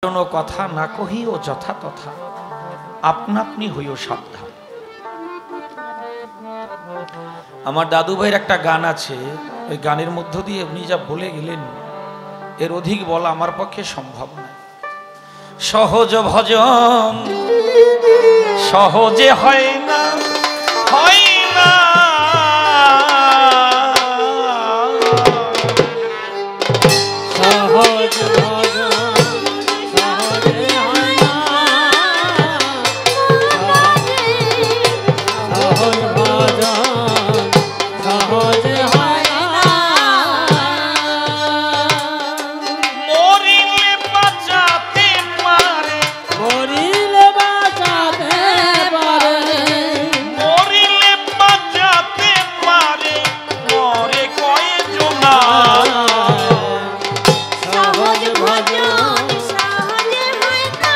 কোনো কথা না কহিও যথা তথা, আপনা আপনি হইও সাবধান। আমার দাদু ভাইয়ের একটা গান আছে, ওই গানের মধ্য দিয়ে উনি যা বলে গেলেন এর অধিক বলা আমার পক্ষে সম্ভব নয়। সহজ ভজন সহজে হয় না, হয় না। সহজ ভজন সহজে হয় না, সহজ ভজন সহজে হয় না। মরিলে বাঁচাতে পারে, মরিলে বাঁচাতে পারে, মরিলে বাঁচাতে পারে, মরে কয়জনা। সহজ ভজন সহজে হয় না,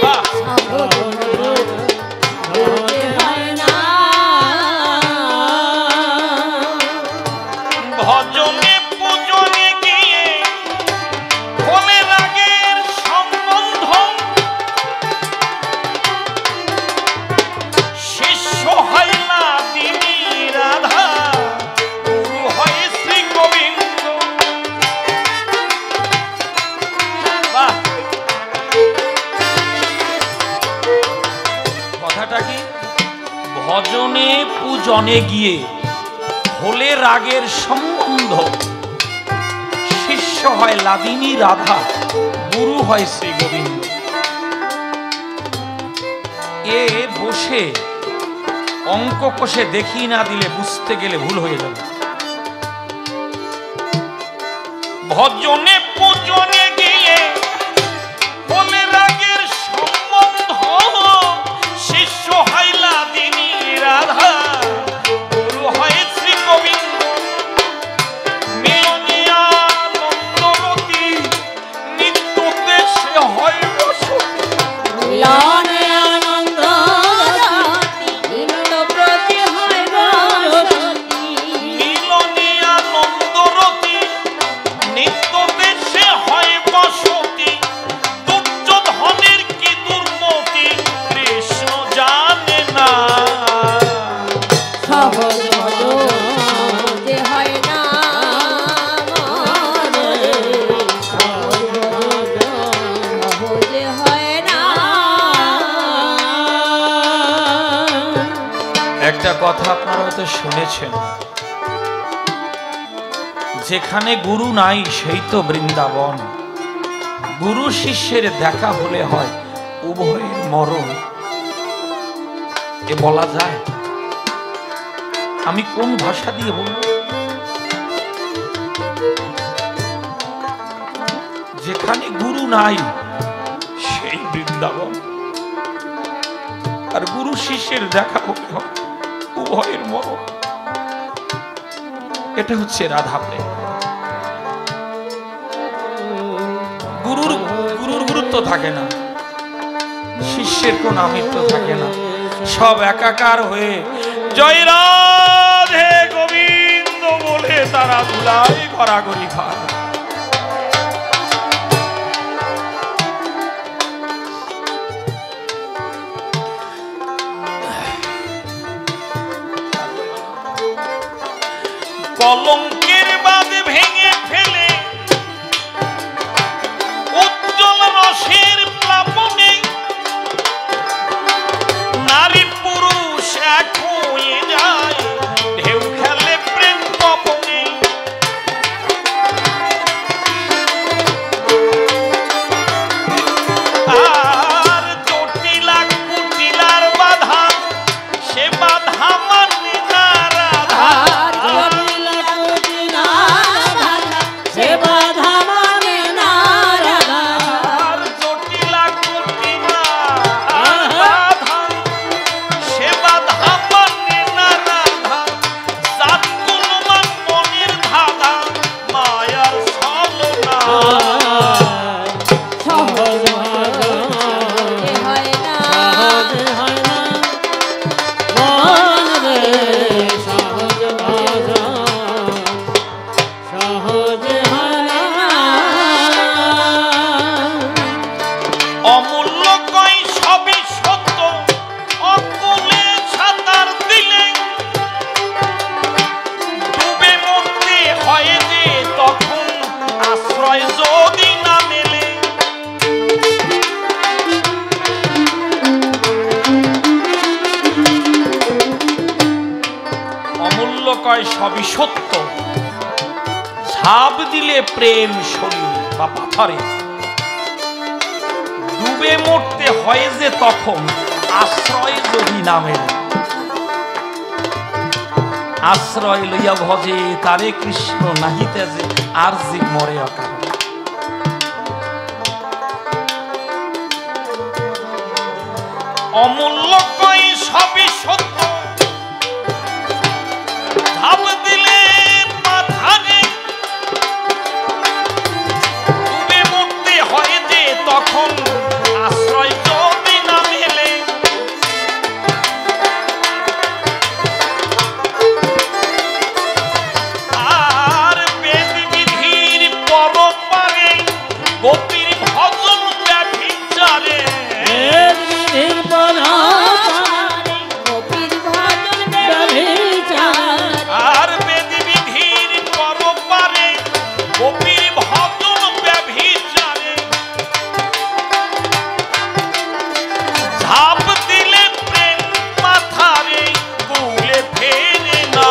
বাহ! সহজ ভজন সহজে হয় না। ভজনে পূজনে গিয়ে হলে রাগের সম্বন্ধ, শিষ্য হয় না তিনি রাধা, গুরু হয় শ্রী গোবিন্দ। বাহ! কথাটা কি? ভজনে পূজনে গিয়ে হলে রাগের সম্বন্ধ, শিষ্য হয় লাদিনী রাধা, গুরু হয় শ্রী গোবিন্দ। এ বসে অঙ্ক কষে দেখি না দিলে বুঝতে গেলে ভুল হয়ে যাবে। ভজনে পূজনে গিয়ে হলে রাগের সম্বন্ধ, শিষ্য হয় লাদিনী রাধা, গুরু হয় শ্রী গোবিন্দ। মিলনে আনন্দরতি, নিত্য দেশে হয় বসতি। মিলনে আনন্দ রাতি, নিত্য প্রতি হয় বসতি। মিলনে আনন্দরতি, নিত্য দেশে হয় বসতি। দুর্যোধনের কি দুর্মতি, কৃষ্ণ জানে না। সহজ ভজন সহজে হয় না, সহজ ভজন সহজে হয় না। একটা কথা আপনারা হয়তো শুনেছেন, যেখানে গুরু নাই সেই তো বৃন্দাবন। গুরু শিষ্যের দেখা হলে হয় উভয়ের মরণ। এ বলা যায়? আমি কোন ভাষা দিয়ে বলবো? যেখানে গুরু নাই সেই বৃন্দাবন, আর গুরু শিষ্যের দেখা হলে হয় উভয়ের মরণ। এটা হচ্ছে রাধা প্রেম। গুরুর গুরুত্ব থাকে না, শিষ্যের কোন আমিত্ব থাকে না, সব একাকার হয়ে জয় রাধে গোবিন্দ বলে তারা ধুলাই গড়াগড়ি খায়। কলঙ্কের বাঁধ ভেঙে ফেলে উজ্জ্বল রসের প্লাবনে, নারী পুরুষ এক হয়ে যায়, ঢেউ খেলে প্রেম পবনে। সবই সত্য, ঝাঁপ দিলে প্রেম শরীর বা পাথরে, ডুবে মরতে হয় যে তখন আশ্রয় যদি না মেলে। আশ্রয় লইয়া ভজে তারে কৃষ্ণ নাহিতে যে আর জীব মরে অকাল। অমূল্য কই সবই সত্য, ঝাঁপ দিলে পাথারে, ডুবে মরতে হয় যে তখন আশ্রয় যদি না মেলে। আর বেদ বিধির পরপারে গোপীর ভজন ব্যভিচারে, আর বেদ বিধির পরপারে গোপীর ভজন ব্যভিচারে, ঝাঁপ দিলে প্রেম মাথারে কুলে ফেরে না।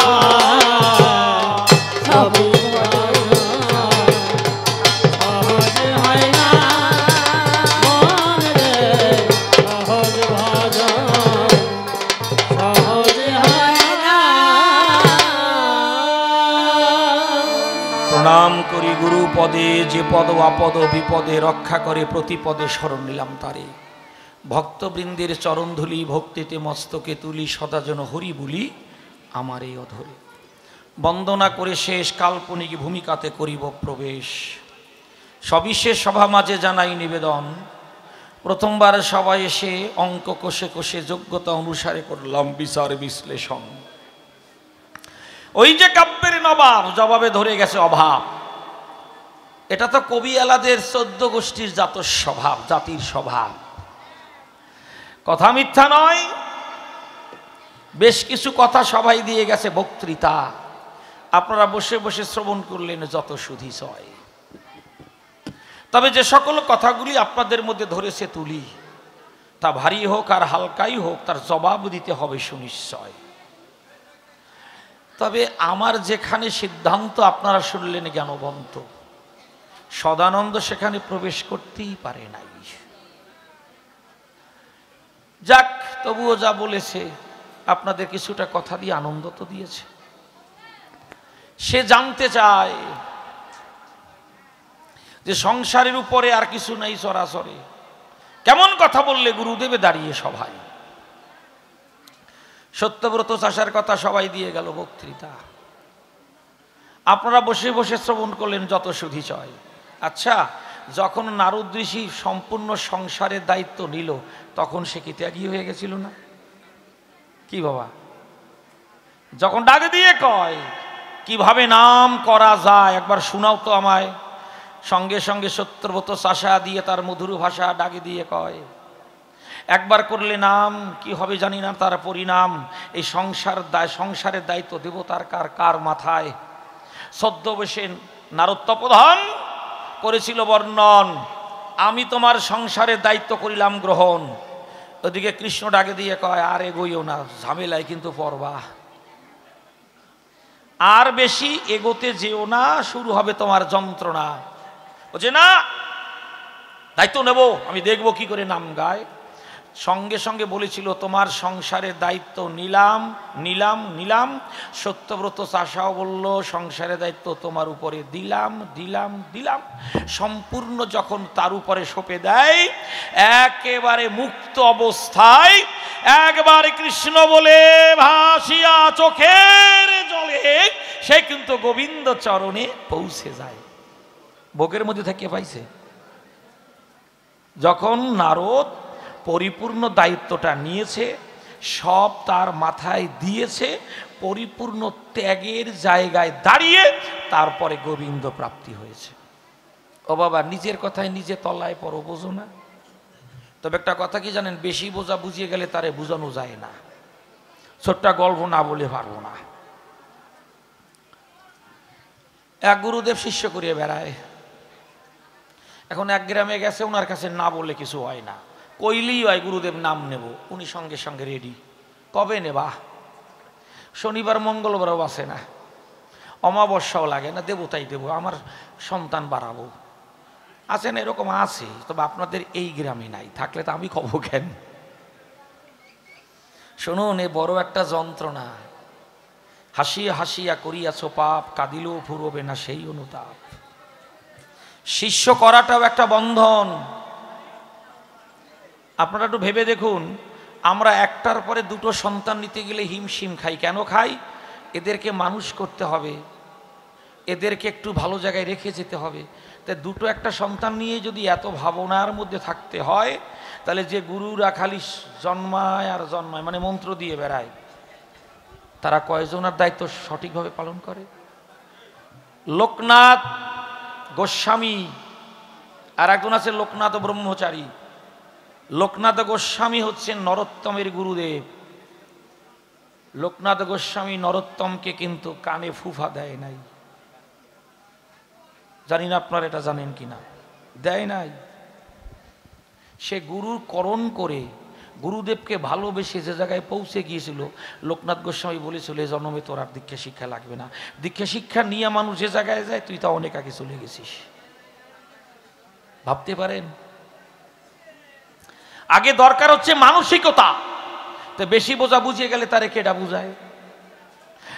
প্রণাম করি গুরু পদে, যে পদ আপদ বিপদে রক্ষা করে, প্রতিপদে শরণ নিলাম তারে। ভক্তবৃন্দের চরণধুলি ভক্তিতে মস্তকে তুলি, সদা যেন হরি বলি আমার এই অধরে। বন্দনা করে শেষ কাল্পনিক ভূমিকাতে করিব প্রবেশ। সবিশেষ সভা মাঝে জানাই নিবেদন, প্রথমবার সবাই এসে অঙ্ক কষে কষে যোগ্যতা অনুসারে করলাম বিচার বিশ্লেষণ। ওই যে কাব্যের নবাব জবাবে ধরে গেছে অভাব, এটা তো কবি আলাদের 14 গোষ্ঠীর জাতর স্বভাব, জাতির স্বভাব। কথা মিথ্যা নয়, বেশ কিছু কথা সবাই দিয়ে গেছে বক্তৃতা, আপনারা বসে বসে শ্রবণ করলেন যত সুধি সয়। তবে যে সকল কথাগুলি আপনাদের মধ্যে ধরেছে তুলি, তা ভারী হোক আর হালকাই হোক, তার জবাব দিতে হবে সুনিশ্চয়। তবে আমার যেখানে সিদ্ধান্ত আপনারা শুনলেন জ্ঞানবন্ত, সদানন্দ সেখানে প্রবেশ করতেই পারে নাই। যাক, তবুও যা বলেছে আপনাদের কিছুটা কথা দিয়ে আনন্দ তো দিয়েছে। সে জানতে চায় যে সংসারের উপরে আর কিছু নাই চরাচরে, কেমন কথা বললে গুরুদেবে দাঁড়িয়ে সভায়। সত্যব্রত চাষার কথা সবাই দিয়ে গেল বক্তৃতা, আপনারা বসে বসে শ্রবণ করলেন যত সুধি চয়। আচ্ছা, যখন নারদ ঋষি সম্পূর্ণ সংসারের দায়িত্ব নিল, তখন সে কি ত্যাগী হয়ে গেছিল না? কি বাবা, যখন ডাক দিয়ে কয় কিভাবে নাম করা যায় একবার শোনাও তো আমায়, সঙ্গে সঙ্গে সত্যব্রত চাষা দিয়ে তার মধুর ভাষা ডাকে দিয়ে কয়, একবার করলে নাম কি হবে জানি না, তার পরিণাম এই সংসারের দায়িত্ব দেব তার কার মাথায়। ছদ্মবেশে নারদ তপোধন করেছিল বর্ণন, আমি তোমার সংসারের দায়িত্ব করিলাম গ্রহণ। ওদিকে কৃষ্ণ ডাকে দিয়ে কয়, আর এগোইও না, ঝামেলায় কিন্তু পড়বা, আর বেশি এগোতে যেও না, শুরু হবে তোমার যন্ত্রণা। বলছে না, দায়িত্ব নেব, আমি দেখব কি করে নাম গায়। সঙ্গে সঙ্গে বলেছিল তোমার সংসারের দায়িত্ব নিলাম নিলাম নিলাম। সত্যব্রত চাষাও বলল সংসারের দায়িত্ব তোমার উপরে দিলাম দিলাম দিলাম। সম্পূর্ণ যখন তার উপরে সঁপে দেয়, একেবারে মুক্ত অবস্থায় একবার কৃষ্ণ বলে ভাসিয়া চোখের জলে সে কিন্তু গোবিন্দ চরণে পৌঁছে যায়। ভোগের মধ্যে থেকে পাইছে। যখন নারদ পরিপূর্ণ দায়িত্বটা নিয়েছে, সব তার মাথায় দিয়েছে, পরিপূর্ণ ত্যাগের জায়গায় দাঁড়িয়ে তারপরে গোবিন্দ প্রাপ্তি হয়েছে। ও বাবা, নিজের কথায় নিজে তলায় পড়ো, বোঝো না? তবে একটা কথা কি জানেন, বেশি বোঝা বুঝিয়ে গেলে তারে বোঝানো যায় না। ছোট্ট গল্প না বলে পারবো না। এক গুরুদেব শিষ্য করিয়ে বেড়ায়। এখন এক গ্রামে গেছে, ওনার কাছে না বললে কিছু হয় না, কইলেই হয় গুরুদেব নাম নেব, উনি সঙ্গে সঙ্গে রেডি। কবে নেবা? শনিবার মঙ্গলবারও বাসে না, অমাবস্যাও লাগে না, দেবো তাই দেবো, আমার সন্তান বাড়াবো। আছেন এরকম আছে, তবে আপনাদের এই গ্রামে নাই, থাকলে তো আমি খবর কেন। শুনুন, এ বড় একটা যন্ত্রণা। হাসিয়া হাসিয়া করিয়াছ পাপ, কাঁদিলেও ফুরবে না সেই অনুতাপ। শিষ্য করাটাও একটা বন্ধন। আপনারা একটু ভেবে দেখুন, আমরা একটার পরে দুটো সন্তান নিতে গেলে হিমশিম খাই। কেন খাই? এদেরকে মানুষ করতে হবে, এদেরকে একটু ভালো জায়গায় রেখে যেতে হবে। তাই দুটো একটা সন্তান নিয়ে যদি এত ভাবনার মধ্যে থাকতে হয়, তাহলে যে গুরুরা খালি জন্মায় আর জন্মায়, মানে মন্ত্র দিয়ে বেড়ায়, তারা কয়জনের দায়িত্ব সঠিকভাবে পালন করে? লোকনাথ গোস্বামী আর একজন আছে লোকনাথ ব্রহ্মচারী। লোকনাথ গোস্বামী হচ্ছেন নরোত্তমের গুরুদেব। লোকনাথ গোস্বামী নরোত্তমকে কিন্তু কানে ফুফা দেয় নাই। জানি না আপনারা এটা জানেন কিনা, দেয় নাই। সে গুরুর করণ করে গুরুদেবকে ভালোবেসে যে জায়গায় পৌঁছে গিয়েছিল, লোকনাথ গোস্বামী বলেছিল এ জন্মে তোর আর দীক্ষা শিক্ষা লাগবে না। দীক্ষা শিক্ষা নিয়ে মানুষ যে জায়গায় যায়, তুই তা অনেক আগে চলে গেছিস। ভাবতে পারেন? আগে দরকার হচ্ছে মানসিকতা। তো বেশি বোঝা বুঝিয়ে গেলে তারে কেডা বুঝায়?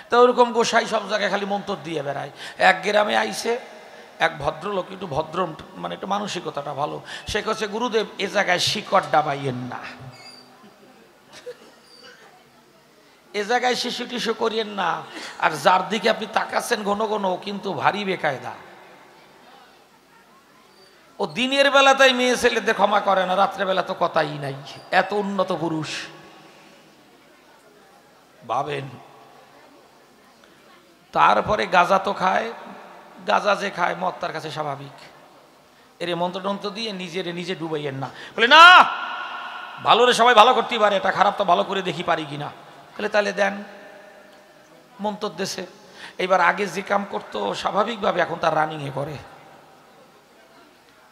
তো ওরকম গোসাই সব জায়গায় খালি মন্ত্র দিয়ে বেড়ায়। এক গ্রামে আইছে এক ভদ্রলোক, একটু ভদ্র, মানে একটু মানসিকতাটা ভালো। সে কাছে গুরুদেব এ জায়গায় শিকড় ডাবাইয়েন না, এ জায়গায় শিশু টিশু করিয়েন না। আর যার দিকে আপনি তাকাচ্ছেন ঘন ঘন, কিন্তু ভারী বেকায়দা। ও দিনের বেলাতেই মেয়ে ছেলেদের ক্ষমা করে না, রাত্রেবেলা তো কথাই নাই। এত উন্নত পুরুষ ভাবেন। তারপরে গাঁজা তো খায়, গাঁজা যে খায় মদ তার কাছে স্বাভাবিক। এর মন্ত্রটন্ত্র দিয়ে নিজে ডুবাইয়েন না। বলে না, ভালো রে সবাই ভালো করতেই পারে, এটা খারাপ তো ভালো করে দেখি পারি কিনা। বলে তাহলে দেন মন্ত্র দেশে। এইবার আগে যে কাম করতো স্বাভাবিকভাবে, এখন তার রানিংয়ে করে,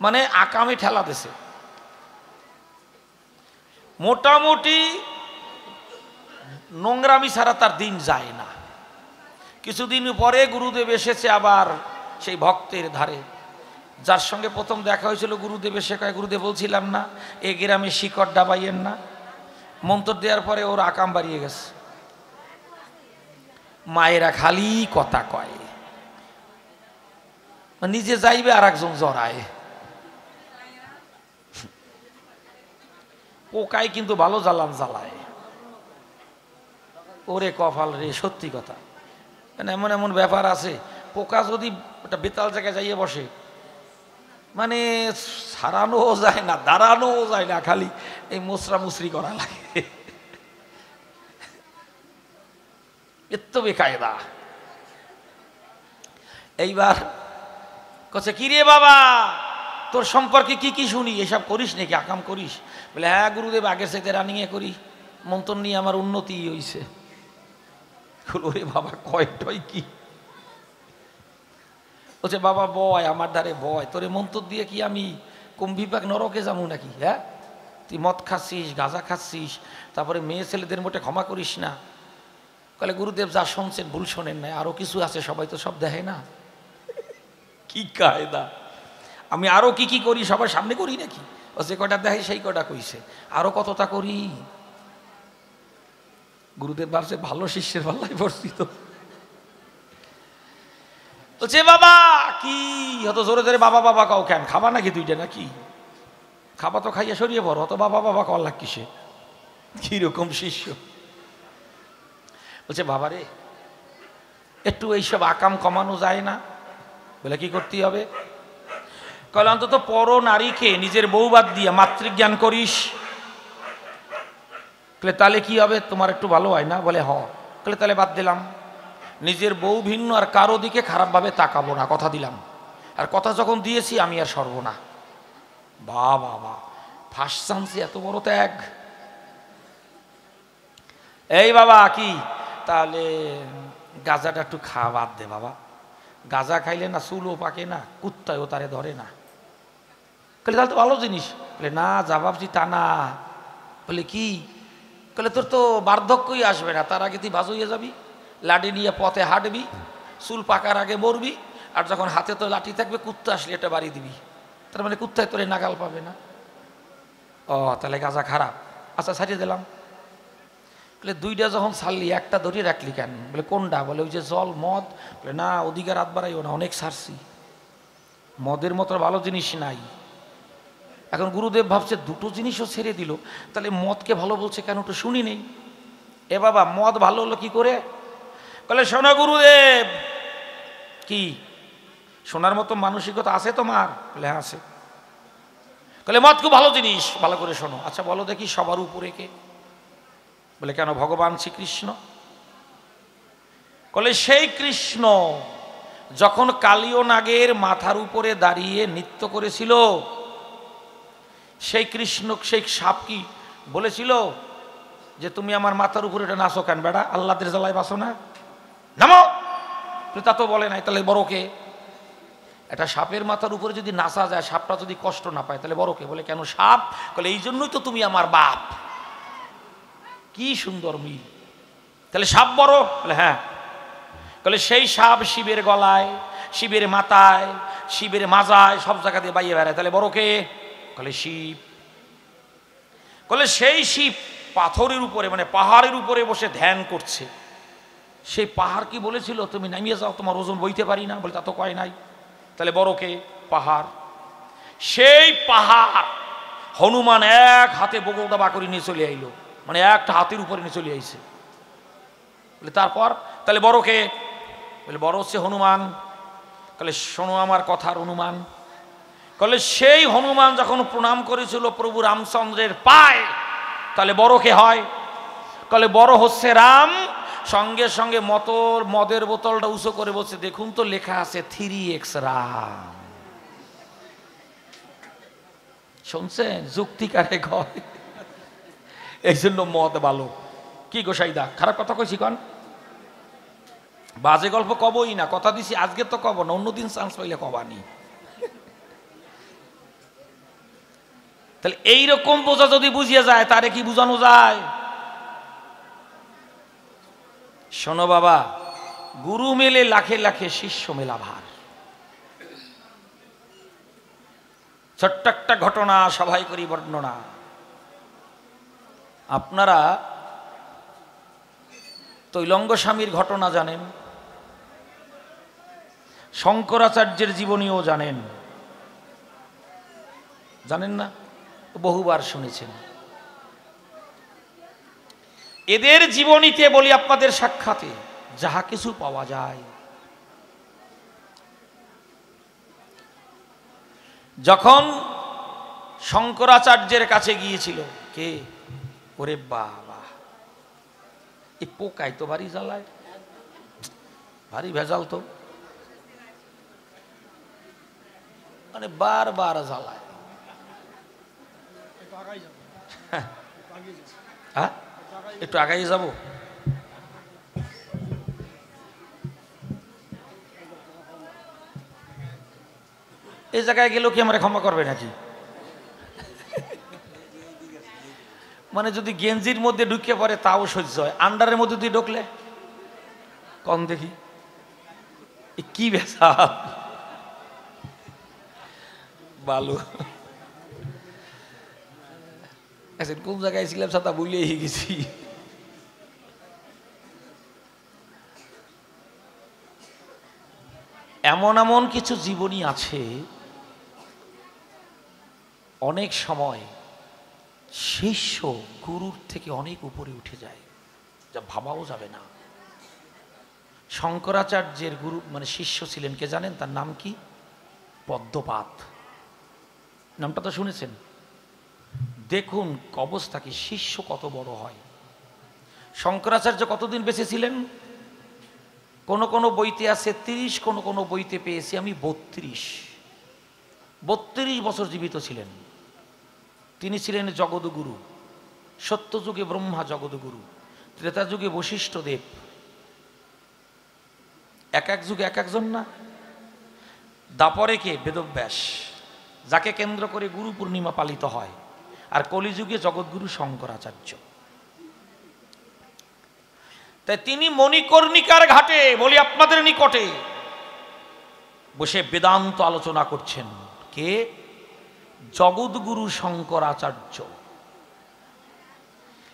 মানে আকামে ঠেলা দেশে। মোটামুটি নোংরামি ছাড়া তার দিন যায় না। কিছুদিন পরে গুরুদেব এসেছে আবার সেই ভক্তের ধারে, যার সঙ্গে প্রথম দেখা হয়েছিল। গুরুদেব এসে কয়, গুরুদেব বলছিলাম না এ গ্রামে শিকড় ডাবাইয়েন না। মন্ত্র দেওয়ার পরে ওর আকাম বাড়িয়ে গেছে। মায়েরা খালি কথা কয়, নিজে যাইবে আর একজন জড়ায়। পোকায় কিন্তু ভালো জ্বালান জ্বালায়। ওরে কপাল রে, সত্যি কথা। মানে এমন এমন ব্যাপার আছে, পোকা যদি ওটা বেতাল জায়গায় যাইয়ে বসে, মানে সারানোও যায় না, দাঁড়ানোও যায় না, খালি এই মুসরা মুসরি করা লাগে। এত বেকায়দা। এইবার কচ্ছে, কি রে বাবা, তোর সম্পর্কে কি কি শুনি, এসব করিস নাকি, আকাম করিস? বলে হ্যাঁ গুরুদেব, আগের সাথে রানিংয়ে করি, মন্ত্র নিয়ে আমার উন্নতি হয়েছে। ওরে বাবা, কয়টাই কি? বলছে বাবা বয়, আমার দ্বারে বয়, তোরে মন্ত্র দিয়ে কি আমি কুম্ভিপাক নরকে যাবো নাকি? হ্যাঁ, তুই মদ খাচ্ছিস, গাঁজা খাচ্ছিস, তারপরে মেয়ে ছেলেদের মোটে ক্ষমা করিস না। বলে গুরুদেব যা শুনছেন ভুল শোনেন নাই, আরো কিছু আছে, সবাই তো সব দেখে না। কি কায়দা! আমি আরো কি কি করি সবার সামনে করি নাকি? ও যে কটা দেখে সেই কটা কইছে, আরো কতটা করি। গুরুদেব ভাবছে ভালো শিষ্যের পাল্লায় পড়ছি তো। বলছে বাবা কি হতো, জোরে জোরে বাবা বাবা কাও কেন? খাবা নাকি দুইটা নাকি? খাবা তো খাইয়া সরিয়ে পড়ো, অত বাবা বাবা কল লাগ কিসে? কিরকম শিষ্য? বলছে বাবা রে, একটু এইসব আকাম কমানো যায় না? বলে কি করতে হবে? কল অন্তত পর নারীকে নিজের বউ বাদ দিয়া মাতৃজ্ঞান করিস। তাহলে কি হবে, তোমার একটু ভালো হয় না? বলে হ। তাহলে বাদ দিলাম, নিজের বউ ভিন্ন আর কারো দিকে খারাপভাবে তাকাবো না, কথা দিলাম। আর কথা যখন দিয়েছি আমি আর সরব না। বা বাবা, ফার্স্ট চান্সে এত বড় ত্যাগ! এই বাবা কি, তাহলে গাঁজাটা একটু খাওয়া বাদ দে বাবা। গাঁজা খাইলে না চুলও পাকে না, কুত্তায়ও তারে ধরে না। তাহলে তো ভালো জিনিস। বলে না, যা ভাবছি তা না। বলে কি? বলে তোর তো বার্ধক্যই আসবে না, তার আগে তুই বাজ হইয়া যাবি, লাডি নিয়ে পথে হাঁটবি, চুল পাকার আগে মরবি, আর যখন হাতে তো লাঠি থাকবে কুত্তা আসলে এটা বাড়ি দিবি। তার মানে কুত্তায় তোরে নাগাল পাবে না। ও তাহলে গাঁজা খারাপ, আচ্ছা ছাড়িয়ে দিলাম। বলে দুইটা যখন ছাড়লি একটা ধরে রাখলি কেন? বলে কোনটা? বলে ওই যে জল মদ। বলে না, ওদিকে রাত বাড়াইও না, অনেক ছাড়ছি, মদের মতো ভালো জিনিস নাই। এখন গুরুদেব ভাবছে দুটো জিনিসও ছেড়ে দিল, তাহলে মদকে ভালো বলছে কেন, তো শুনি নেই। এ বাবা মদ ভালো হলো কি করে? বলে শোনো গুরুদেব। কি শোনার মতো মানসিকতা আছে তোমার? বলে হ্যাঁ আছে। বলে মদ খুব ভালো জিনিস, ভালো করে শোনো। আচ্ছা বলো দেখি সবার উপরে কে? বলে কেন? ভগবান শ্রীকৃষ্ণ। বলে সেই কৃষ্ণ যখন কালীয় নাগের মাথার উপরে দাঁড়িয়ে নৃত্য করেছিল, সেই কৃষ্ণ, সেই সাপ কি বলেছিল যে তুমি আমার মাথার উপরে এটা নাচো কেন বেড়া, আল্লাহদের জ্বালায় বাসো না, নামো? তা তো বলে নাই, তাহলে বড় কে? এটা সাপের মাথার উপরে যদি নাচা যায়, সাপটা যদি কষ্ট না পায়, তাহলে বড় কে? বলে কেন সাপ? বলে এই জন্যই তো তুমি আমার বাপ। কি সুন্দর মিল। তাহলে সাপ বড়? বলে হ্যাঁ। বলে সেই সাপ শিবের গলায়, শিবের মাথায়, শিবের মাজায়, সব জায়গা দিয়ে বাইয়ে বেড়ায়, তাহলে বড় কে? বলে শিব। বলে সেই শিব পাথরের উপরে, মানে পাহাড়ের উপরে বসে ধ্যান করছে। সেই পাহাড় কি বলেছিল তুমি নামিয়ে যাও, তোমার ওজন বইতে পারি না? বলে তা তো কয় নাই। তাহলে বড় কে? পাহাড়। সেই পাহাড় হনুমান এক হাতে বগলটা বা করে নিয়ে চলে আইলো, মানে একটা হাতের উপরে নিয়ে চলে আইছে। বলে তারপর? তাহলে বড় কে? বলে বড় হচ্ছে হনুমান। তাহলে শোনো আমার কথার হনুমান। বলে সেই হনুমান যখন প্রণাম করেছিল প্রভু রামচন্দ্রের পায়ে, তাহলে বড় কে হয়? বলে বড় হচ্ছে রাম। সঙ্গে সঙ্গে মদের বোতলটা উঁচু করে বলছে, দেখুন তো লেখা আছে 3x রাম। শুনছেন? যুক্তিকারে কয়, এই জন্য মদ ভালো। কি গোসাইদা খারাপ কথা কইছি কন? বাজে গল্প কবই না, কথা দিছি আজকে তো কব না, অন্যদিন চান্স পাইলে কবানি। তাহলে এইরকম বোঝা যদি বুঝিয়ে যায়, তারে কি বুঝানো যায়? শোনো বাবা, গুরু মেলে লাখে লাখে, শিষ্য মেলা ভার। ছোট্ট একটা ঘটনা সবাই করি বর্ণনা। আপনারা তৈলঙ্গ স্বামীর ঘটনা জানেন, শঙ্করাচার্যের জীবনীও জানেন, জানেন না? বহুবার শুনেছেন। এদের জীবনীতে বলি আপনাদের সাক্ষাতে যাহা কিছু পাওয়া যায়, যখন শঙ্করাচার্যের কাছে গিয়েছিল কে? ওরে বাবা, এই পোকাই তো ভারী জ্বালায়, ভারী ভেজাল তো, মানে বারবার জ্বালায়। হ্যাঁ একটু আগাই যাব। এই জায়গায় গেলেও কি আমরা ক্ষমা করবে নাকি? মানে যদি গেঞ্জির মধ্যে ঢুকে পড়ে তাও সহ্য হয়, আন্ডারের মধ্যে তুই ঢুকলে কম দেখি কি বেসা ভালো। কোন জায়গায় ছিলাম সাথে ভুলেই গেছি। এমন এমন কিছু জীবনী আছে, অনেক সময় শিষ্য গুরুর থেকে অনেক উপরে উঠে যায়, যা ভাবাও যাবে না। শঙ্করাচার্যের গুরু মানে শিষ্য ছিলেন কে জানেন? তার নাম কি? পদ্মপাদ। নামটা তো শুনেছেন। দেখুন অবস্থা কি, শিষ্য কত বড় হয়। শঙ্করাচার্য কতদিন বেঁচে ছিলেন? কোন কোন বইতে আছে 30, কোন কোন বইতে পেয়েছি আমি 32 বছর জীবিত ছিলেন। তিনি ছিলেন জগৎগুরু। সত্যযুগে ব্রহ্মা জগৎগুরু, ত্রেতা যুগে বশিষ্ঠ দেব। এক এক যুগে এক একজন না। দাপরে কে? বেদব্যাস, যাকে কেন্দ্র করে গুরু পূর্ণিমা পালিত হয়। আর কলিযুগে জগৎগুরু শঙ্করাচার্য। তাই তিনি মণিকর্ণিকার ঘাটে বলি আপনাদের নিকটে বসে বেদান্ত আলোচনা করছেন। কে? জগৎগুরু শঙ্করাচার্য।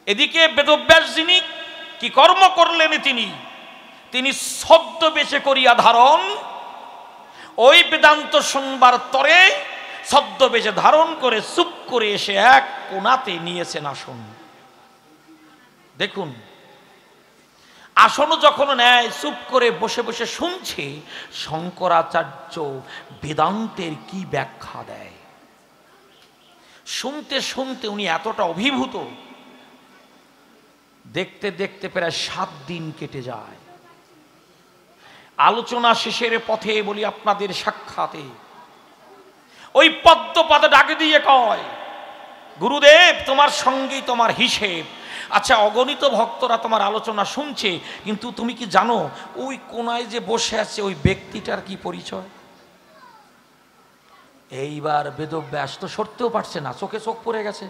এদিকে বেদব্যাস যিনি কি কর্ম করলেন, তিনি ছদ্মবেশে করিয়া ধারণ, ওই বেদান্ত শুনবার তরে ছদ্মবেশে ধারণ করে চুপ করে এসে এক কোণাতে নিয়েছেন আসন। দেখুন, আসনও যখন নেয় চুপ করে বসে বসে শুনছে শঙ্করাচার্য বেদান্তের কি ব্যাখ্যা দেয়। শুনতে শুনতে উনি এতটা অভিভূত, দেখতে দেখতে প্রায় 7 দিন কেটে যায়। আলোচনা শেষের পথে বলি আপনাদের সাক্ষাতে ওই পদ্মপাদে ডাকে দিয়ে কয়, গুরুদেব তোমার সঙ্গেই তোমার হিসেব। আচ্ছা, অগণিত ভক্তরা তোমার আলোচনা শুনছে, কিন্তু তুমি কি জানো ওই কোনায় যে বসে আছে ওই ব্যক্তিটার কি পরিচয়? এইবার বেদব্যাস তো সরতেও পারছে না, চোখে চোখ পড়ে গেছে।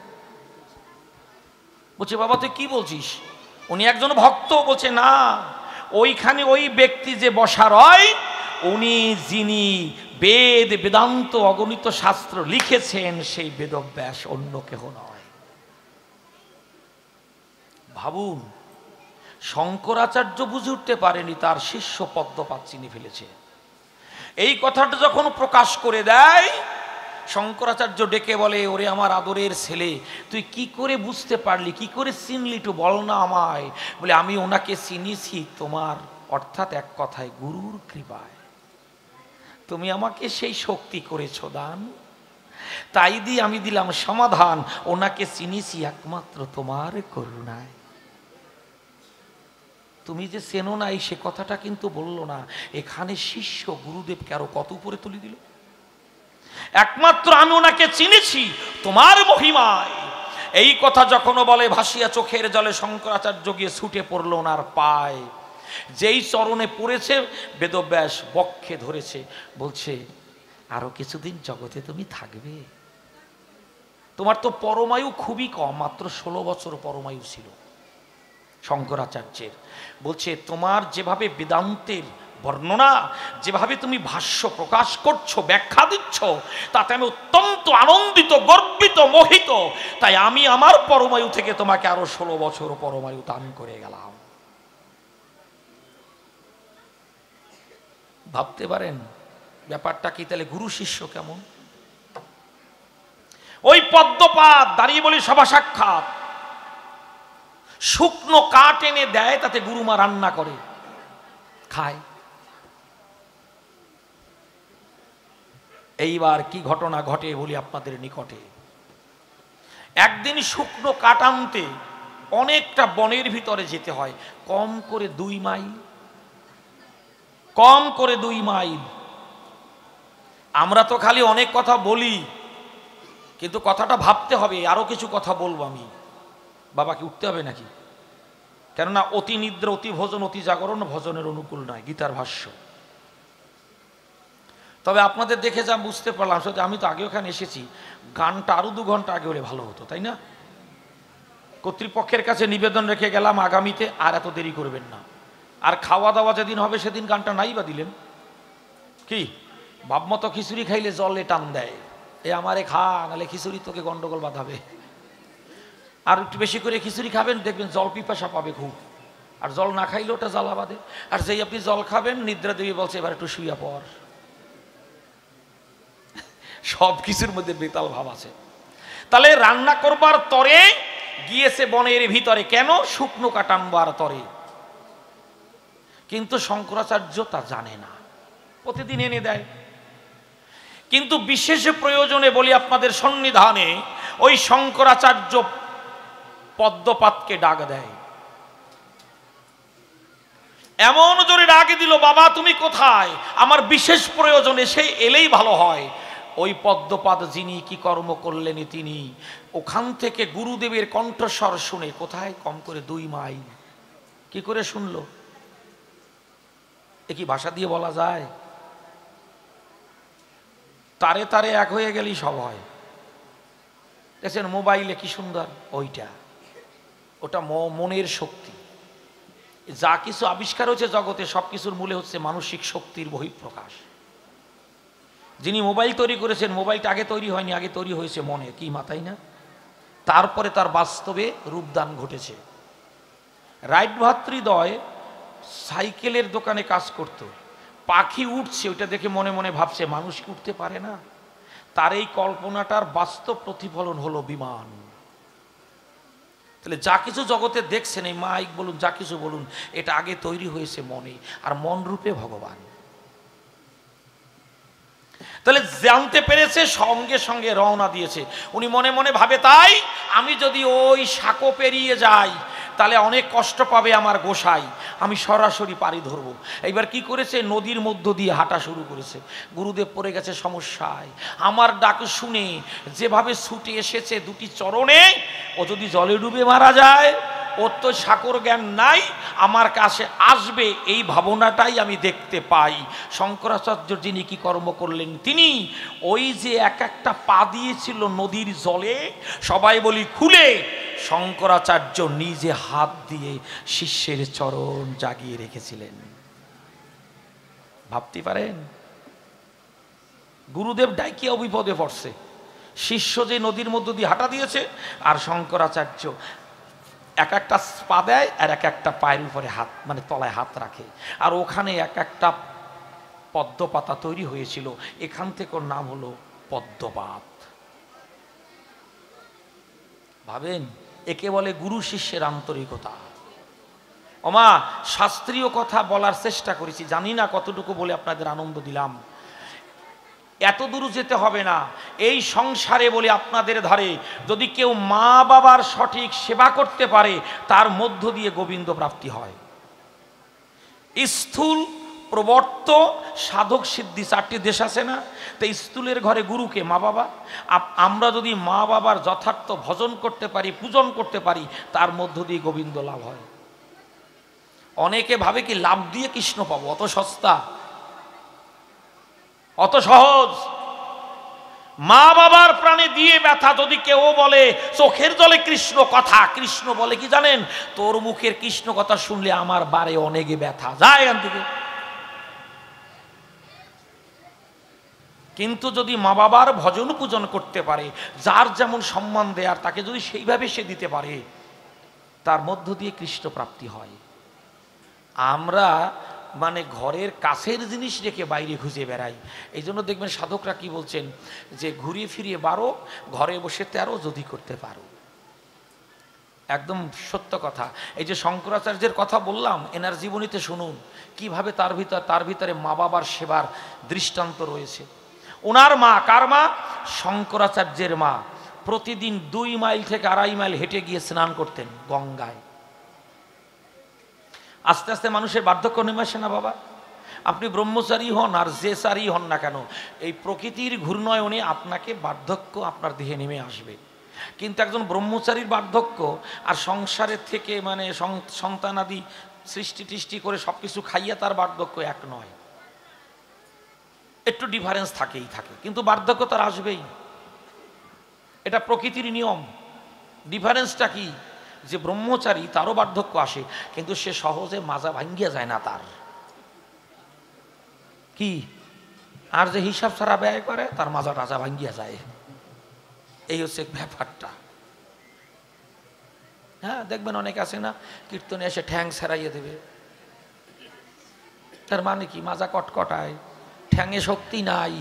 বলছে, বাবা তুই কি বলছিস? উনি একজন ভক্ত। বলছে, না, ওইখানে ওই ব্যক্তি যে বসা রয় উনি যিনি বেদ বেদান্ত অগণিত শাস্ত্র লিখেছেন সেই বেদব্যাস, অন্য কেহ নয়। ভাবুন, শঙ্করাচার্য বুঝে উঠতে পারেনি তার শিষ্য পদ্মপাদ চিনে ফেলেছে। এই কথাটা যখন প্রকাশ করে দেয়, শঙ্করাচার্য ডেকে বলে, ওরে আমার আদরের ছেলে, তুই কি করে বুঝতে পারলি, কি করে চিনলি, একটু বল না আমায়। বলে, আমি ওনাকে চিনিছি তোমার, অর্থাৎ এক কথায় গুরুর কৃপায়। তুমি আমাকে সেই শক্তি করেছো দান, তাই দিয়ে আমি দিলাম সমাধান। ওনাকে চিনিছি একমাত্র তোমার করুণায়। তুমি যে চেনো নাই সে কথাটা কিন্তু বললো না। এখানে শিষ্য গুরুদেবকে আরো কত উপরে তুলে দিল। একমাত্র আমি ওনাকে চিনেছি তোমার মহিমায়। এই কথা যখন বলে, ভাসিয়া চোখের জলে শঙ্করাচার্য গিয়ে ছুটে পড়ল ওনার পায়। যেই চরণে পড়েছে বেদব্যাস বক্ষে ধরেছে, বলছে, আরো কিছুদিন জগতে তুমি থাকবে। তোমার তো পরমায়ু খুবই কম, মাত্র 16 বছর পরমায়ু ছিল শঙ্করাচার্যের। বলছে, তোমার যেভাবে বেদান্তের বর্ণনা, যেভাবে তুমি ভাষ্য প্রকাশ করছো, ব্যাখ্যা দিচ্ছ, তাতে আমি অত্যন্ত আনন্দিত, গর্বিত, মোহিত। তাই আমি আমার পরমায়ু থেকে তোমাকে আরো 16 বছর পরমায়ু দান করে গেলাম। ভাবতে পারেন ব্যাপারটা কি? তাহলে গুরু শিষ্য কেমন? ওই পদ্মপাদ দাঁড়িয়ে বলি সভা সাক্ষাৎ, শুকনো কাঠ এনে দেয়, তাতে গুরুমা রান্না করে খায়। এইবার কি ঘটনা ঘটে বলি আপনাদের নিকটে। একদিন শুকনো কাঠ আনতে অনেকটা বনের ভিতরে যেতে হয়, কম করে 2 মাইল, কম করে 2 মাইল। আমরা তো খালি অনেক কথা বলি, কিন্তু কথাটা ভাবতে হবে। আরো কিছু কথা বলবো আমি। বাবাকে উঠতে হবে নাকি? কেননা অতি নিদ্রা, অতি ভোজন, অতি জাগরণ ভজনের অনুকূল নয়, গীতার ভাষ্য। তবে আপনাদের দেখে যা বুঝতে পারলাম, সত্যি আমি তো আগে ওখানে এসেছি, গানটা আরো 2 ঘন্টা আগে হলে ভালো হতো, তাই না? কর্তৃপক্ষের কাছে নিবেদন রেখে গেলাম, আগামীতে আর এত দেরি করবেন না। আর খাওয়া দাওয়া যেদিন হবে সেদিন গানটা নাই বা দিলেন কি? ভাবমতো খিচুড়ি খাইলে জলে টান দেয়, এ আমারে খা, নাহলে খিচুড়ি তোকে গন্ডগোল বাঁধাবে। আর একটু বেশি করে খিচুড়ি খাবেন, দেখবেন জল পিপাসা পাবে খুব। আর জল না খাইলে ওটা জ্বালা বাঁধে। আর যেই আপনি জল খাবেন, নিদ্রা দেবী বলছে এবার একটু শুইয়া পর। সব কিছুর মধ্যে বেতাল ভাব আছে। তাহলে রান্না করবার তরে গিয়েছে বনের ভিতরে, কেন? শুকনো কাঠ আনবার তরে। কিন্তু শঙ্করাচার্য তা জানে না, প্রতিদিন এনে দেয়। কিন্তু বিশেষ প্রয়োজনে বলি আপনাদের সন্নিধানে ওই শঙ্করাচার্য পদ্মপাদকে ডাক দেয়। এমন জোরে ডাক দিল, বাবা তুমি কোথায়? আমার বিশেষ প্রয়োজনে সে এলেই ভালো হয়। ওই পদ্মপাদ যিনি কি কর্ম করলেন, তিনি ওখান থেকে গুরুদেবের কণ্ঠস্বর শুনে, কোথায়? কম করে 2 মাইল। কি করে শুনলো? এ কি ভাষা দিয়ে বলা যায়? তারে তারে এক হয়ে গেলেই সব হয়। দেখছেন মোবাইলে কি সুন্দর, ওটা মনের শক্তি। যা কিছু আবিষ্কার হয়েছে জগতে সব কিছুর মূলে হচ্ছে মানসিক শক্তির বহিঃপ্রকাশ। যিনি মোবাইল তৈরি করেছেন, মোবাইলটা আগে তৈরি হয়নি, আগে তৈরি হয়েছে মনে, কি মাথায় না? তারপরে তার বাস্তবে রূপদান ঘটেছে। রাইট ভ্রাতৃদ্বয় সাইকেলের দোকানে কাজ করত, পাখি উঠছে ওইটা দেখে মনে মনে ভাবছে মানুষ কি উঠতে পারে না? তার এই কল্পনাটার বাস্তব প্রতিফলন হলো বিমান। তাহলে যা কিছু জগতে দেখছেন, এই মাইক বলুন, যা কিছু বলুন, এটা আগে তৈরি হয়েছে মনে, আর মন রূপে ভগবান। তাহলে জানতে পেরেছে, সঙ্গে সঙ্গে রওনা দিয়েছে। উনি মনে মনে ভাবে, তাই আমি যদি ওই সাঁকো পেরিয়ে যাই তাহলে অনেক কষ্ট পাবে আমার গোসাই, আমি সরাসরি পাড়ি ধরবো। এইবার কি করেছে, নদীর মধ্য দিয়ে হাঁটা শুরু করেছে। গুরুদেব পড়ে গেছে সমস্যায়। আমার ডাক শুনে যেভাবে ছুটে এসেছে দুটি চরণে, ও যদি জলে ডুবে মারা যায়, ওর তো সাঁকোর জ্ঞান নাই, আমার কাছে আসবে এই ভাবনাটাই আমি দেখতে পাই। শঙ্করাচার্য যিনি কি কর্ম করলেন, তিনি ওই যে এক একটা পা দিয়েছিল নদীর জলে, সবাই বলি খুলে, শঙ্করাচার্য নিজে হাত দিয়ে শিষ্যের চরণ জাগিয়ে রেখেছিলেন। ভাবতে পারেন, গুরুদেব ডাইকিয়া বিপদে পড়ছে, শিষ্য যে নদীর মধ্য দিয়ে হাঁটা দিয়েছে, আর শঙ্করাচার্য এক একটা পা দেয় আর এক একটা পায়ের উপরে হাত, মানে তলায় হাত রাখে। আর ওখানে এক একটা পদ্ম পাতা তৈরি হয়েছিল, এখান থেকে ওর নাম হলো পদ্মপাত। ভাবেন, একে বলে গুরু শিষ্যের আন্তরিকতা। ওমা, শাস্ত্রীয় কথা বলার চেষ্টা করেছি, জানি না কতটুকু বলে আপনাদের আনন্দ দিলাম। এত দূর যেতে হবে না। এই সংসারে বলে আপনাদের ধারে যদি কেউ মা বাবার সঠিক সেবা করতে পারে, তার মধ্য দিয়ে গোবিন্দ প্রাপ্তি হয়। স্থূল, প্রবর্ত, সাধক, সিদ্ধি, চারটি দেশ আছে না? তো স্থূলের ঘরে গুরুকে মা বাবা। আমরা যদি মা বাবার যথার্থ ভজন করতে পারি, পূজন করতে পারি, তার মধ্য দিয়ে গোবিন্দ লাভ হয়। অনেকে ভাবে কি লাভ দিয়ে কৃষ্ণ পাবো, অত সস্তা, অত সহজ। মা বাবার প্রাণে দিয়ে ব্যথা যদি কেউ বলে চোখের জলে কৃষ্ণ কথা, কৃষ্ণ বলে কি জানেন, তোর মুখের কৃষ্ণ কথা শুনলে আমার বারে অনেকে ব্যথা যায় এখান থেকে। কিন্তু যদি মা বাবার ভজন পূজন করতে পারে, যার যেমন সম্মান দেয়ার তাকে যদি সেইভাবে সে দিতে পারে, তার মধ্য দিয়ে কৃষ্ণ প্রাপ্তি হয়। আমরা মানে ঘরের কাছের জিনিস রেখে বাইরে খুঁজে বেড়াই। এই জন্য দেখবেন সাধকরা কি বলছেন, যে ঘুরিয়ে ফিরিয়ে 12, ঘরে বসে 13 যদি করতে পারো। একদম সত্য কথা। এই যে শঙ্করাচার্যের কথা বললাম, এনার জীবনীতে শুনুন কিভাবে তার ভিতরে মা বাবার সেবার দৃষ্টান্ত রয়েছে। ওনার মা, কার মা? শঙ্করাচার্যের মা প্রতিদিন 2 মাইল থেকে 2.5 মাইল হেঁটে গিয়ে স্নান করতেন গঙ্গায়। আস্তে আস্তে মানুষের বার্ধক্য নেমে আসে না বাবা? আপনি ব্রহ্মচারী হন আর যে চারী হন না কেন, এই প্রকৃতির ঘূর্ণয়নে আপনাকে বার্ধক্য আপনার দেহে নেমে আসবে। কিন্তু একজন ব্রহ্মচারীর বার্ধক্য আর সংসারের থেকে মানে সন্তানাদি সৃষ্টি টিষ্টি করে সব কিছু খাইয়া তার বার্ধক্য এক নয়, একটু ডিফারেন্স থাকেই থাকে, কিন্তু বার্ধক্য তার আসবেই। এটা প্রকৃতির নিয়ম। ডিফারেন্সটা কি? যে ব্রহ্মচারী তারও বার্ধক্য আসে, কিন্তু সে সহজে মাজা ভাঙ্গিয়া যায় না তার, কি? আর যে হিসাব ছাড়া ব্যয় করে তার মাজা টাজা ভাঙ্গিয়া যায়। এই হচ্ছে ব্যাপারটা। হ্যাঁ, দেখবেন অনেক আছে না, কীর্তনে এসে ঠ্যাং ছাড়াইয়ে দেবে। তার মানে কি? মাজা কটকটায়, ঠ্যাঙে শক্তি নাই।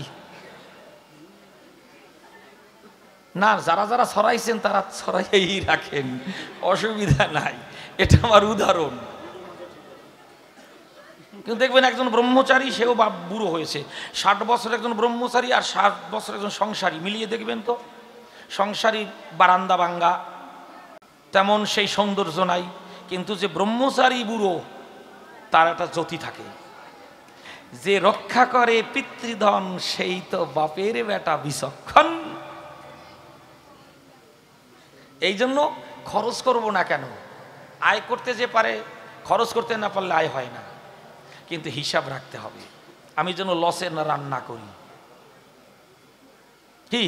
না, যারা যারা ছড়াইছেন তারা ছড়াইয়াই রাখেন, অসুবিধা নাই, এটা আমার উদাহরণ। কিন্তু দেখবেন একজন ব্রহ্মচারী, সেও বুড়ো হয়েছে, 60 বছর একজন ব্রহ্মচারী আর 60 বছর একজন সংসারী, মিলিয়ে দেখবেন তো সংসারী বারান্দা ভাঙ্গা, তেমন সেই সৌন্দর্য নাই। কিন্তু যে ব্রহ্মচারী বুড়ো, তার একটা জ্যোতি থাকে। যে রক্ষা করে পিতৃধন, সেই তো বাপের বেটা বিচক্ষণ। এই জন্য খরচ করব না কেন? আয় করতে যে পারে, খরচ করতে না পারলে আয় হয় না। কিন্তু হিসাব রাখতে হবে, আমি যেন লসে না রান্না করি। কি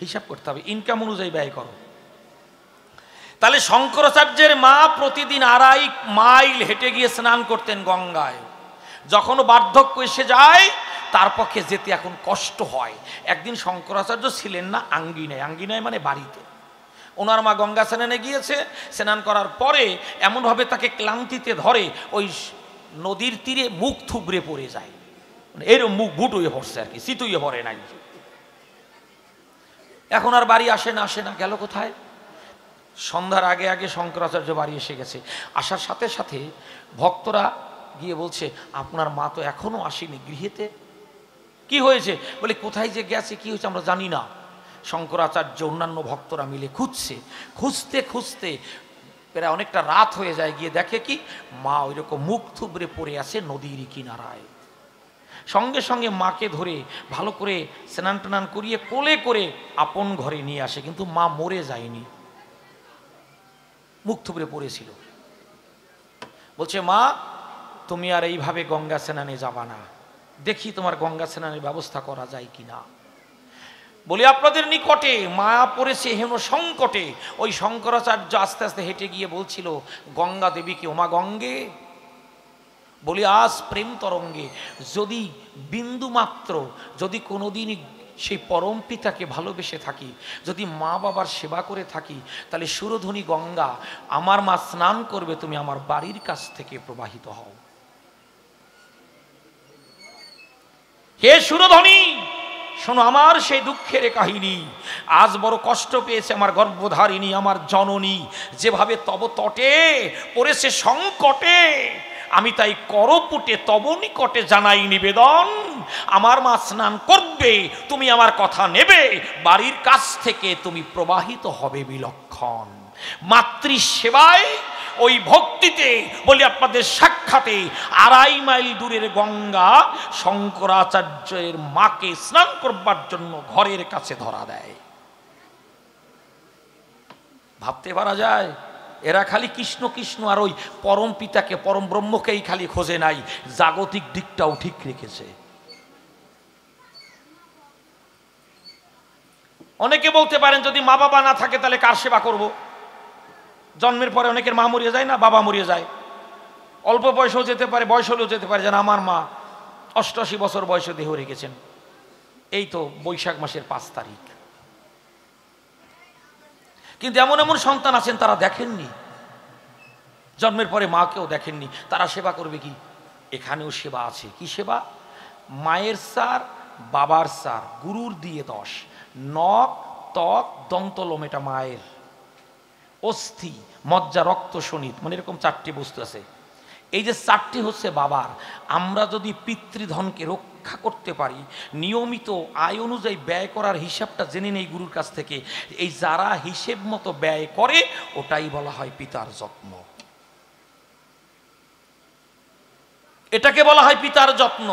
হিসাব করতে হবে? ইনকাম অনুযায়ী ব্যয় করো। তাহলে শঙ্করাচার্যের মা প্রতিদিন 2.5 মাইল হেঁটে গিয়ে স্নান করতেন গঙ্গায়। যখন বার্ধক্য এসে যায় তার পক্ষে যেতে এখন কষ্ট হয়। একদিন শঙ্করাচার্য ছিলেন না আঙ্গিনায়, আঙ্গিনায় মানে বাড়িতে। ওনার মা গঙ্গা স্নানে গিয়েছে, স্নান করার পরে এমনভাবে তাকে ক্লান্তিতে ধরে ওই নদীর তীরে মুখ থুবড়ে পড়ে যায়, এরকম মুখ বুট হয়ে পড়ছে আর কি, চিতুইয়ে পড়ে নাই। এখন আর বাড়ি আসে না, গেল কোথায়? সন্ধ্যার আগে আগে শঙ্করাচার্য বাড়ি এসে গেছে। আসার সাথে সাথে ভক্তরা গিয়ে বলছে, আপনার মা তো এখনো আসেনি গৃহেতে, কি হয়েছে? বলে কোথায় যে গেছে, কি হয়েছে আমরা জানি না। শঙ্করাচার্য অন্যান্য ভক্তরা মিলে খুঁজতে খুঁজতে প্রায় অনেকটা রাত হয়ে যায়। গিয়ে দেখে কি, মা ওইরকম মুখ থুবড়ে পড়ে আছে নদীর কিনারায়। সঙ্গে সঙ্গে মাকে ধরে ভালো করে স্নান টান করিয়ে কোলে করে আপন ঘরে নিয়ে আসে, কিন্তু মা মরে যায়নি, মুখ থুবড়ে পড়েছিল। বলছে, মা তুমি আর এইভাবে গঙ্গা স্নানে যাবা না, দেখি তোমার গঙ্গা স্নানের ব্যবস্থা করা যায় কিনা। বলি, আপনাদের নিকটে মা পড়েছে হেন সংকটে। ওই শঙ্করাচার্য আস্তে আস্তে হেঁটে গিয়ে বলছিল গঙ্গা দেবীকে, ওমা গঙ্গে, বলি আজ প্রেম তরঙ্গে যদি বিন্দু মাত্র, যদি কোনোদিন সেই পরম পিতাকে ভালোবেসে থাকি, যদি মা বাবার সেবা করে থাকি, তাহলে সুরধনী গঙ্গা, আমার মা স্নান করবে, তুমি আমার বাড়ির কাছ থেকে প্রবাহিত হও। হে সুরধনী, শোনো আমার সেই দুঃখের কাহিনী। আজ বড় কষ্ট পেয়েছে আমার গর্ভধারিণী, আমার জননী, যেভাবে তব তটে পড়েছে সংকটে। আমি তাই করপুটে তব নিকটে জানাই নিবেদন, আমার মা স্নান করবে, তুমি আমার কথা নেবে, বাড়ির কাছ থেকে তুমি প্রবাহিত হবে বিলক্ষণ। মাতৃ সেবায়, ওই ভক্তিতে, বলি আপনাদের সাক্ষাতে 2.5 মাইল দূরের গঙ্গা শঙ্করাচার্যের মাকে স্নান করবার জন্য ঘরের কাছে ধরা দেয়। ভাবতে পারা যায়, এরা খালি কৃষ্ণ কৃষ্ণ আর ওই পরম পিতাকে, পরম ব্রহ্মকেই খালি খোঁজে নাই, জাগতিক দিকটাও ঠিক রেখেছে। অনেকে বলতে পারেন, যদি মা বাবা না থাকে তাহলে কার সেবা করব? জন্মের পরে অনেকের মা মরিয়ে যায় না, বাবা মরিয়ে যায়, অল্প বয়সেও যেতে পারে, বয়স হলেও যেতে পারে। যেন আমার মা 88 বছর বয়সে দেহ রেখেছেন, এই তো বৈশাখ মাসের 5 তারিখ। কিন্তু এমন এমন সন্তান আছেন তারা দেখেননি, জন্মের পরে মাকেও দেখেননি, তারা সেবা করবে কি? এখানেও সেবা আছে। কি সেবা? মায়ের সার, বাবার সার, গুরুর দিয়ে 10, নখ, ত্বক, দন্তলোম, এটা মায়ের, অস্থি, মজ্জা, রক্ত, শোণিত, মানে এরকম 4টি বস্তু আছে। এই যে 4টি হচ্ছে বাবার। আমরা যদি পিতৃধনকে রক্ষা করতে পারি, নিয়মিত আয় অনুযায়ী ব্যয় করার হিসাবটা জেনে নেই গুরুর কাছ থেকে, এই যারা হিসেব মতো ব্যয় করে, ওটাই বলা হয় পিতার যত্ন। এটাকে বলা হয় পিতার যত্ন।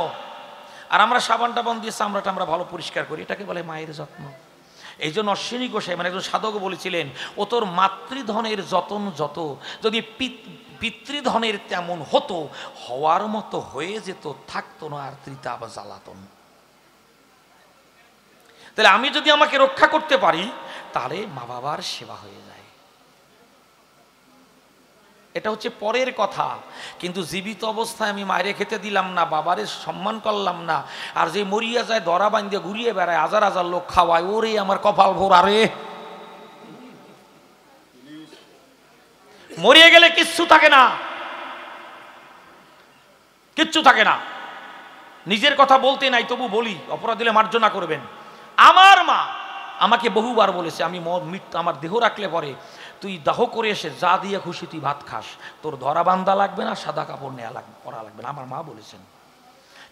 আর আমরা সাবান টাবান দিয়ে চামড়াটা আমরা ভালো পরিষ্কার করি, এটাকে বলে মায়ের যত্ন। এই জন্য অশ্বিনী গোসাই, মানে একজন সাধক বলেছিলেন, ও তোর মাতৃধনের যতন যত, যদি পিতৃধনের তেমন হতো, হওয়ার মতো হয়ে যেত, থাকতো না আর ত্রিতা বা জ্বালাতন। তাহলে আমি যদি আমাকে রক্ষা করতে পারি, তাহলে মা বাবার সেবা হয়ে যায়। এটা হচ্ছে পরের কথা। কিন্তু জীবিত অবস্থায় আমি মায়েরে খেতে দিলাম না, বাবারে সম্মান করলাম না, আর যে মরিয়া যায় দরা বাঁধিয়ে ঘুরিয়ে বেড়ায়, হাজার হাজার লোক খাওয়ায়, ওরে আমার কপাল ভোর। আরে মরিয়ে গেলে কিচ্ছু থাকে না, কিচ্ছু থাকে না। নিজের কথা বলতে নাই, তবু বলি, অপরাধ দিলে মার্জনা করবেন। আমার মা আমাকে বহুবার বলেছে, আমি মৃত্যু আমার দেহ রাখলে পরে তুই দাহ করে এসে যা দিয়ে খুশি তুই ভাত খাস, তোর ধরা বান্ধা লাগবে না, সাদা কাপড় নেওয়া লাগবে, পরা লাগবে না, আমার মা বলেছেন।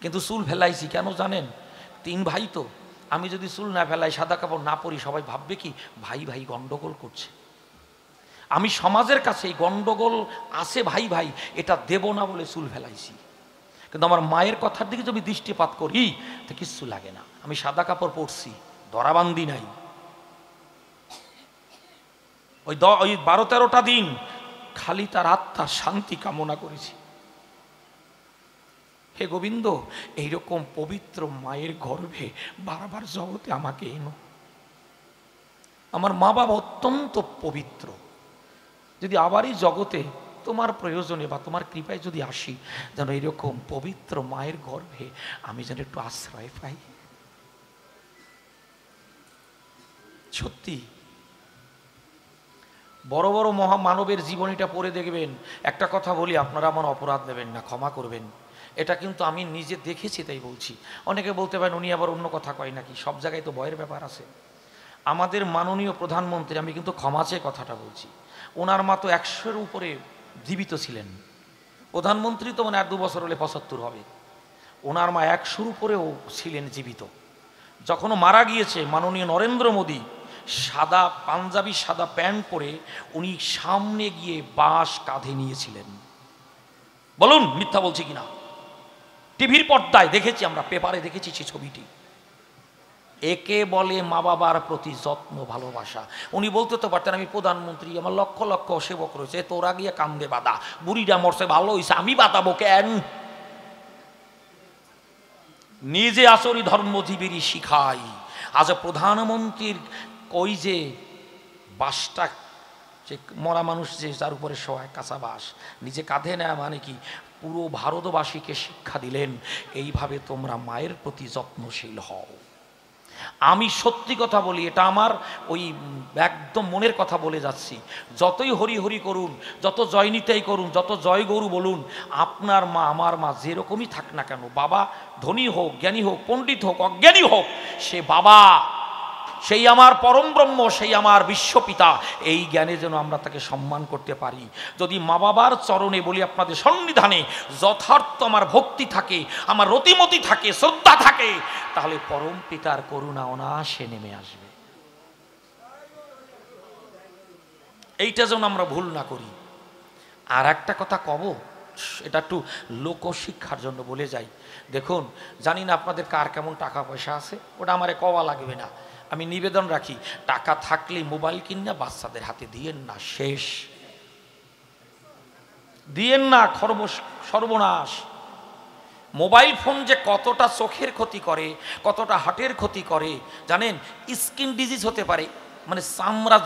কিন্তু চুল ফেলাইছি কেন জানেন? 3 ভাই তো, আমি যদি চুল না ফেলাই, সাদা কাপড় না পরি, সবাই ভাববে কি ভাই ভাই গন্ডগোল করছে। আমি সমাজের কাছে এই গন্ডগোল আছে ভাই ভাই, এটা দেব না বলে চুল ফেলাইছি। কিন্তু আমার মায়ের কথার দিকে যদি দৃষ্টিপাত করি, তো কিচ্ছু লাগে না। আমি সাদা কাপড় পরছি, ধরাবান্দি নাই। ওই 12-13টা দিন খালি তার আত্মার শান্তি কামনা করেছি। হে গোবিন্দ, এইরকম পবিত্র মায়ের গর্ভে বারবার জগতে আমাকে এনো। আমার মা বাবা অত্যন্ত পবিত্র, যদি আবার এই জগতে তোমার প্রয়োজনে বা তোমার কৃপায় যদি আসি, যেন এরকম পবিত্র মায়ের গর্ভে আমি যেন একটু আশ্রয় পাই। সত্যি বড় বড় মহামানবের জীবনীটা পড়ে দেখবেন। একটা কথা বলি, আপনারা আমার অপরাধ নেবেন না, ক্ষমা করবেন। এটা কিন্তু আমি নিজে দেখেছি তাই বলছি। অনেকে বলতে পারেন উনি আবার অন্য কথা কয় নাকি, সব জায়গায় তো ভয়ের ব্যাপার আছে। আমাদের মাননীয় প্রধানমন্ত্রী, আমি কিন্তু ক্ষমা চেয়ে কথাটা বলছি, ওনার মা তো 100-এর উপরে জীবিত ছিলেন। প্রধানমন্ত্রী তো মানে আর 2 বছর হলে 75 হবে। ওনার মা 100-এর উপরেও ছিলেন জীবিত। যখনও মারা গিয়েছে মাননীয় নরেন্দ্র মোদী সাদা পাঞ্জাবি সাদা প্যান্ট পরে উনি সামনে গিয়ে বাঁশ কাঁধে নিয়েছিলেন। বলুন মিথ্যা বলছি কিনা? টিভির পর্দায় দেখেছি, আমরা পেপারে দেখেছি সেই ছবিটি। একে বলে মা বাবার প্রতি যত্ন, ভালোবাসা। উনি বলতে তো পারতেন আমি প্রধানমন্ত্রী, আমার লক্ষ লক্ষ সেবক রয়েছে, তোরা গিয়ে কান্দে বাঁধা, বুড়িটা মরছে ভালো হয়েছে, আমি বাঁধাবো কেন? নিজে আসরি ধর্মজীবীরই শিখাই। আজ প্রধানমন্ত্রীর ওই যে বাসটা, যে মরা মানুষ যে যার উপরে শোয় কাঁচা বাস, নিজে কাঁধে নেয়, মানে কি পুরো ভারতবাসীকে শিক্ষা দিলেন এইভাবে তোমরা মায়ের প্রতি যত্নশীল হও। আমি সত্যি কথা বলি, এটা আমার ওই একদম মনের কথা বলে যাচ্ছি। যতই হরি হরি করুন, যত জয় নিতাই করুন, যত জয় গরু বলুন, আপনার মা আমার মা যেরকমই থাক না কেন, বাবা ধনী হোক, জ্ঞানী হোক, পণ্ডিত হোক, অজ্ঞানী হোক, সে বাবা, সেই আমার পরম ব্রহ্ম, সেই আমার বিশ্বপিতা। এই জ্ঞানে যেন আমরা তাকে সম্মান করতে পারি। যদি মা বাবার চরণে বলি আপনাদের সন্নিধানে যথার্থ আমার ভক্তি থাকে, আমার রতিমতি থাকে, শ্রদ্ধা থাকে, তাহলে পরম পিতার করুণা অনায়াসে নেমে আসবে। এইটা যেন আমরা ভুল না করি। আর একটা কথা কব, এটা একটু লোকশিক্ষার জন্য বলে যাই। দেখুন, জানি না আপনাদের কার কেমন টাকা পয়সা আছে, ওটা আমারে কওয়া লাগবে না। আমি নিবেদন রাখি, টাকা থাকলে মোবাইল কিনা বাচ্চাদের হাতে দিয়েন না, শেষ। দিয়েন না, সর্বনাশ। মোবাইল ফোন যে কতটা চোখের ক্ষতি করে, কতটা হার্টের ক্ষতি করে জানেন? স্কিন ডিজিজ হতে পারে, মানে চামড়া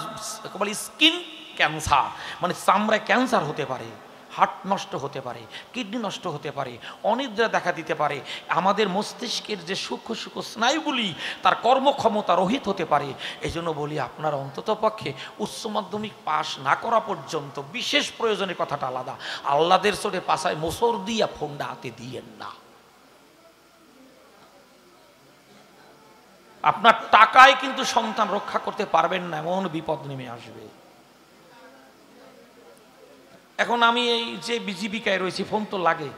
বলে স্কিন ক্যান্সার, মানে চামড়ায় ক্যান্সার হতে পারে, হার্ট নষ্ট হতে পারে, কিডনি নষ্ট হতে পারে, অনিদ্রা দেখা দিতে পারে, আমাদের মস্তিষ্কের যে সূক্ষ্ম সূক্ষ্ম স্নায়ুগুলি তার কর্মক্ষমতা রহিত হতে পারে। এই জন্য বলি, আপনার অন্তত পক্ষে উচ্চ মাধ্যমিক পাশ না করা পর্যন্ত, বিশেষ প্রয়োজনের কথাটা আলাদা, আল্লাদের চোটে পাশায় মোসর দিয়া ফোনটা হাতে দিয়েন না। আপনার টাকায় কিন্তু সন্তান রক্ষা করতে পারবেন না, এমন বিপদ নেমে আসবে। এখন আমি এই যে জীবিকায় রয়েছি, ফোন তো লাগে,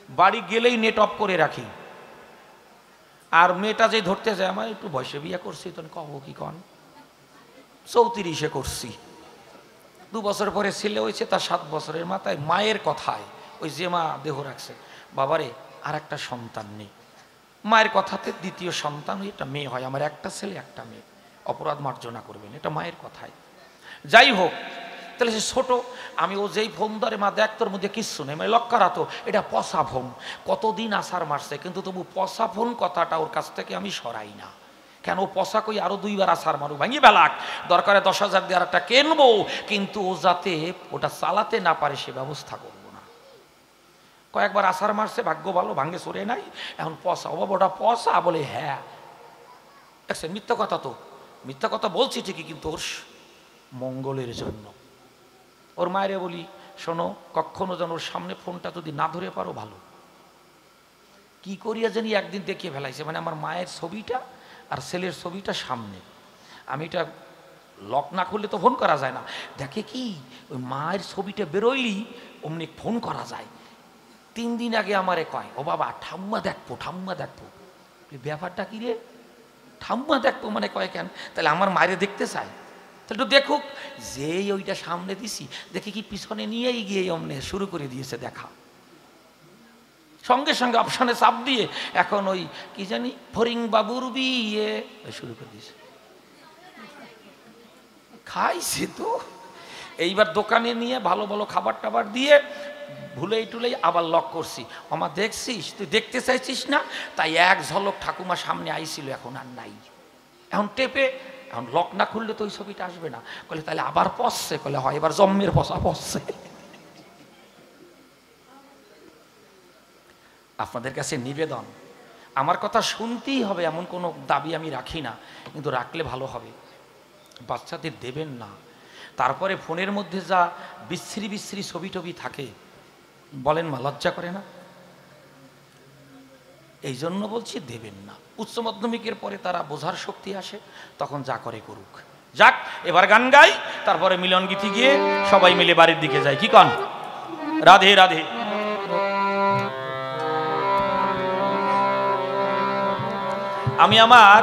বাড়ি গেলেই নেট অফ করে রাখি। আর মেয়েটা যে ধরতে যায়, আমার একটু বয়সে বিয়ে করছি, তখন কব কি কন 34-এ করছি, 2 বছর পরে ছেলে হয়েছে, তার 7 বছরের মাথায় মায়ের কথায়, ওই যে মা দেহ রাখছে, বাবারে আর একটা সন্তান নেই, মায়ের কথাতে দ্বিতীয় সন্তান, এটা মেয়ে হয়, আমার একটা ছেলে একটা মেয়ে, অপরাধ মার্জনা করবেন, এটা মায়ের কথায়। যাই হোক, তাহলে সে ছোট, আমি ও যেই ফোন ধরে, মা দেখ তোর মধ্যে কিচ্ছু নেই, মানে লক্ষ্যারাতো, এটা পচা ফোন, কতদিন আসার মারছে, কিন্তু তবু পচা ফোন কথাটা ওর কাছ থেকে আমি সরাই না। কেন? পচা কই আরো 2 বার আসার মারু, ভাঙিয়ে বেলাক, দরকারে 10,000 দিয়ে আর একটা কিনবো, কিন্তু ও যাতে ওটা চালাতে না পারে সে ব্যবস্থা করবো না। কয়েকবার আসার মারছে, ভাগ্য ভালো ভাঙ্গে সরে নাই, এখন পচা, ও বাবা ওটা পচা, বলে হ্যাঁ। দেখছেন, মিথ্যা কথা, তো মিথ্যা কথা বলছি ঠিকই, কিন্তু ওর মঙ্গলের জন্য। ওর মায়েরে বলি, শোনো, কখনো যেন ওর সামনে ফোনটা যদি না ধরে পারো ভালো। কি করিয়া জানি একদিন দেখিয়ে ফেলাইছে, মানে আমার মায়ের ছবিটা আর ছেলের ছবিটা সামনে, আমি এটা লক না করলে তো ফোন করা যায় না, দেখে কি ওই মায়ের ছবিটা বেরোইলি অমনি ফোন করা যায়। 3 দিন আগে আমারে কয়, ও বাবা ঠাম্মা দেখবো, ঠাম্মা দেখবো। ব্যাপারটা কি রে, ঠাম্মা দেখবো মানে কয় কেন? তাহলে আমার মায়েরে দেখতে চায়, তাহলে একটু দেখুক। যেই ওইটা সামনে দিছি, দেখি কি পিছনে নিয়েই গিয়ে অমনে শুরু করে দিয়েছে দেখা, সঙ্গে সঙ্গে অপশানে চাপ দিয়ে এখন ওই কি জানি ফরিং বাবুর বিয়ে শুরু করে দিয়েছে। খাইছে তো, এইবার দোকানে নিয়ে ভালো ভালো খাবার টাবার দিয়ে ভুলেই টুলেই আবার লক করছি। আমার দেখছিস, তুই দেখতে চাইছিস না, তাই এক ঝলক ঠাকুমা সামনে আইছিল, এখন আর নাই। এখন টেপে এখন লক না খুললে তো ওই ছবিটা আসবে না। বলে তাহলে আবার পসছে? বলে হয়, এবার জম্মের পসা পসছে। আপনাদের কাছে নিবেদন, আমার কথা শুনতেই হবে এমন কোনো দাবি আমি রাখি না, কিন্তু রাখলে ভালো হবে। বাচ্চাদের দেবেন না। তারপরে ফোনের মধ্যে যা বিশ্রী বিশ্রী ছবি টবি থাকে, বলেন মা, লজ্জা করে না? এই জন্য বলছি দেবেন না। উচ্চ মাধ্যমিকের পরে তারা বোঝার শক্তি আসে, তখন যা করে করুক। যাক, এবার গান গাই, তারপরে মিলন গীতি গিয়ে সবাই মিলে বাড়ির দিকে যায়। কি কন? রাধে রাধে। আমি আমার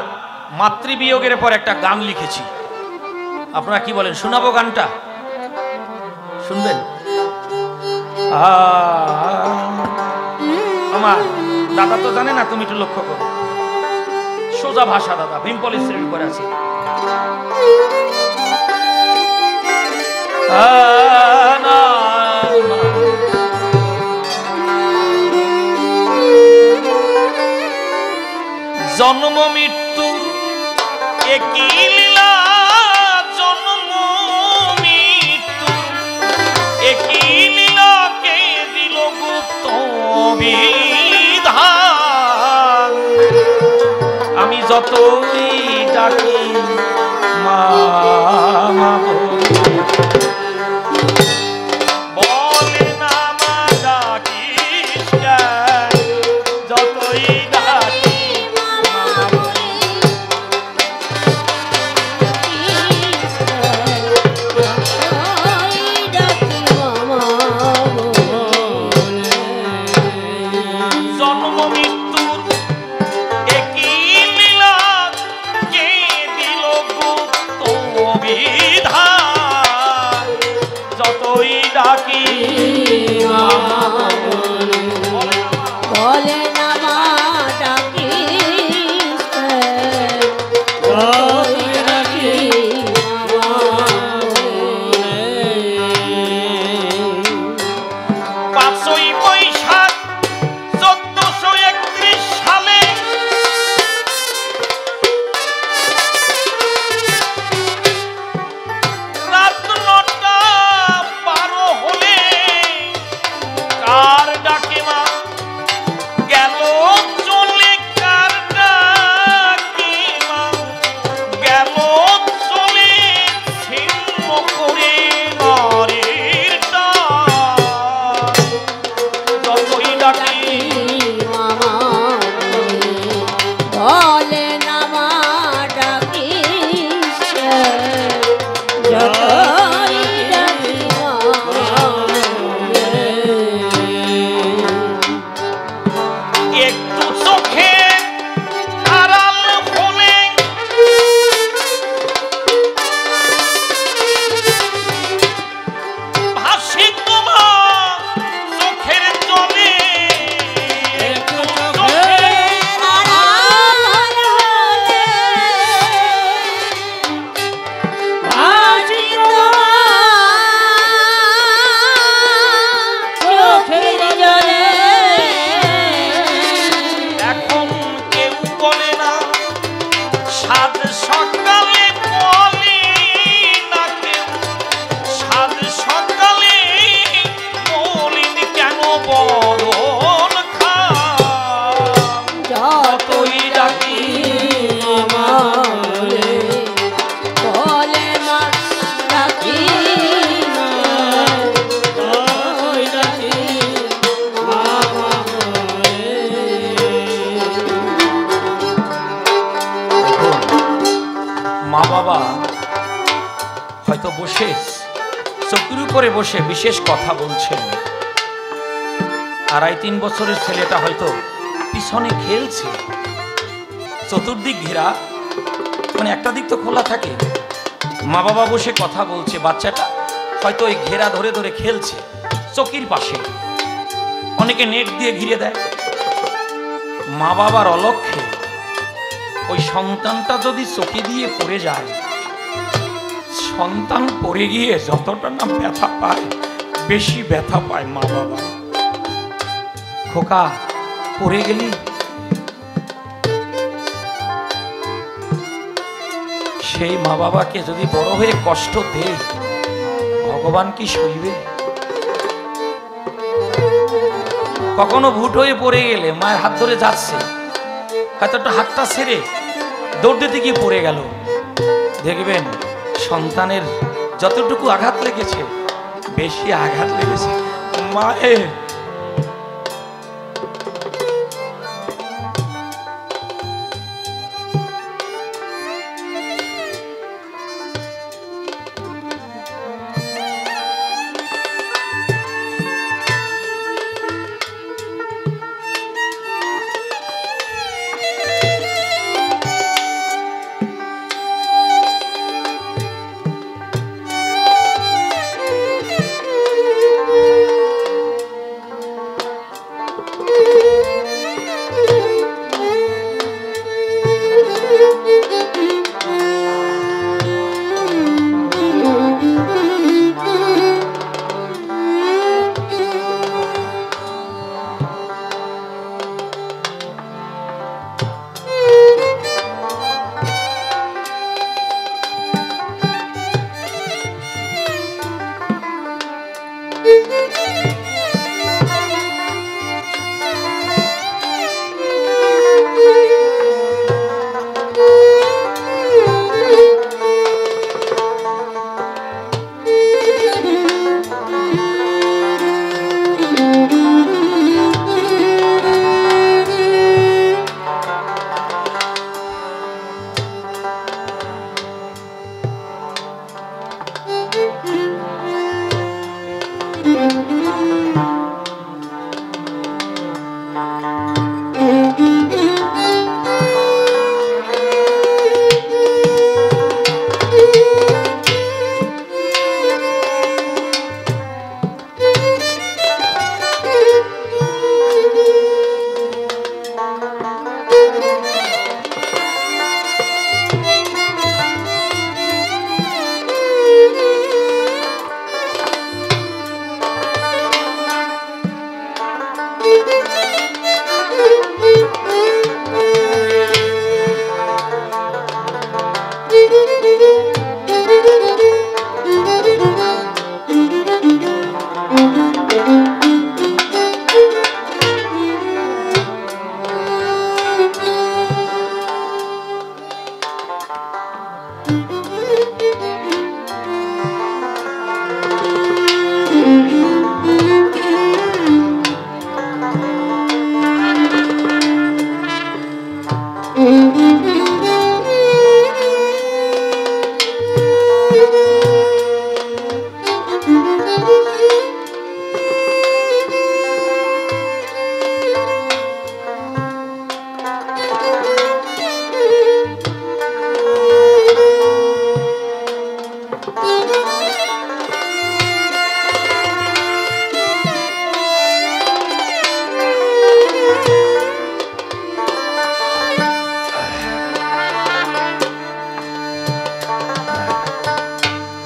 মাতৃবিয়োগের পর একটা গান লিখেছি, আপনারা কি বলেন, শোনাবো গানটা? শুনবেন? আমার দাদা তো জানে না, তুমি একটু লক্ষ্য করো। সোজা ভাষা দাদা, ভীম পলিসের উপরে আছে। জন্ম মৃত্যু একই লীলা, জন্ম মৃত্যু একই লীলাকে দিল গুপ্ত বিধান। আমি যতই ডাকি মা মা বলে না মা ডাকিস কেন, যতই ডাকি জন্ম মৃত্যুর একই লীলা কে দিল গুপ্ত বিধান। যতই ডাকি বলে না মা ডাকিস পাঁচই বৈশাখ 1431 সালে রাত 9টা 12 হলে কার ডাকে মা গেল চলে, কার ডাকে মা গেল চলে, ছিন্ন করে নারীর টান। যতই ডাকি বলে না মা ডাকিস যতই ডাকি একটু চোখে আড়াল হলে ভাসি তোমার চোখের জলে। একটু চোখে এখন কেউ বলে না সাত সকালে, বলে না কেউ সাত সকালে, বলিন কেন বরণ খান। যতই ডাকি বলে না ডাকিস মা বাবা হয়তো বসে চকুর উপরে বসে বিশেষ কথা বলছেন, 2.5-3 বছরের ছেলেটা হয়তো পিছনে খেলছে, চতুর্দিক ঘেরা, মানে একটা দিক তো খোলা থাকে। মা বাবা বসে কথা বলছে, বাচ্চাটা হয়তো ওই ঘেরা ধরে ধরে খেলছে চকির পাশে, অনেকে নেট দিয়ে ঘিরে দেয়। মা বাবার অলক্ষ্যে ওই সন্তানটা যদি চকি দিয়ে পড়ে যায়, সন্তান পড়ে গিয়ে যতটা না ব্যথা পায়, বেশি ব্যথা পায় মা বাবা। খোকা পড়ে গেলি, সেই মা বাবাকে যদি বড় হয়ে কষ্ট দেয়, ভগবান কি সইবে? কখনো ভুট হয়ে পড়ে গেলে মায়ের হাত ধরে যাচ্ছে, হয়তো একটা হাতটা ছেড়ে দৌড় দিতে গিয়ে পড়ে গেল, দেখবেন সন্তানের যতটুকু আঘাত লেগেছে বেশি আঘাত লেগেছে মায়ের।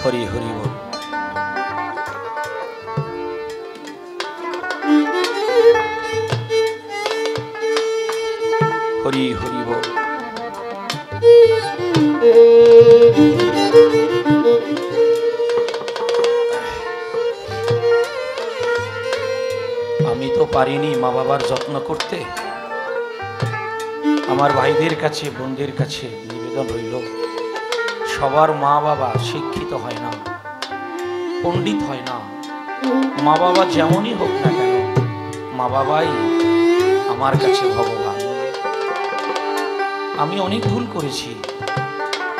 হরি হরি বল। হরি হরি বল। আমি তো পারিনি মা বাবার যত্ন করতে। আমার ভাইদের কাছে বোনদের কাছে নিবেদন রইল, সবার মা বাবা শিক্ষিত হয় না, পণ্ডিত হয় না। মা বাবা যেমনই হোক না কেন, মা বাবাই আমার কাছে ভগবান। আমি অনেক ভুল করেছি।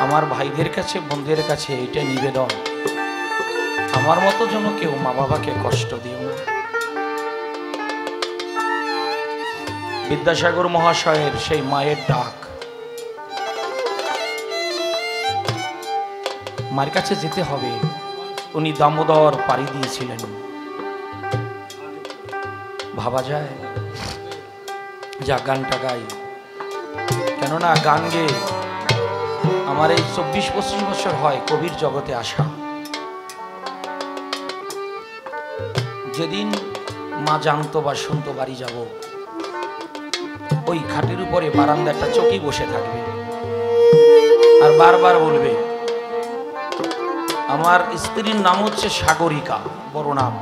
আমার ভাইদের কাছে বোনদের কাছে এইটা নিবেদন, আমার মতো যেন কেউ মা বাবাকে কষ্ট দিও না। বিদ্যাসাগর মহাশয়ের সেই মায়ের ডাক, মায়ের কাছে যেতে হবে। উনি দামোদর পাড়ি দিয়েছিলেন। ভাবা যায়, যা গানটা গাই, কেননা গান গেয়ে আমার এই 24-25 বছর হয় কবির জগতে আসা। যেদিন মা জানতো বা শুনতো বাড়ি যাব, ওই খাটের উপরে বারান্দা একটা চকি বসে থাকবে, আর বারবার বলবে। আমার স্ত্রীর নাম হচ্ছে সাগরিকা, বড় নাম।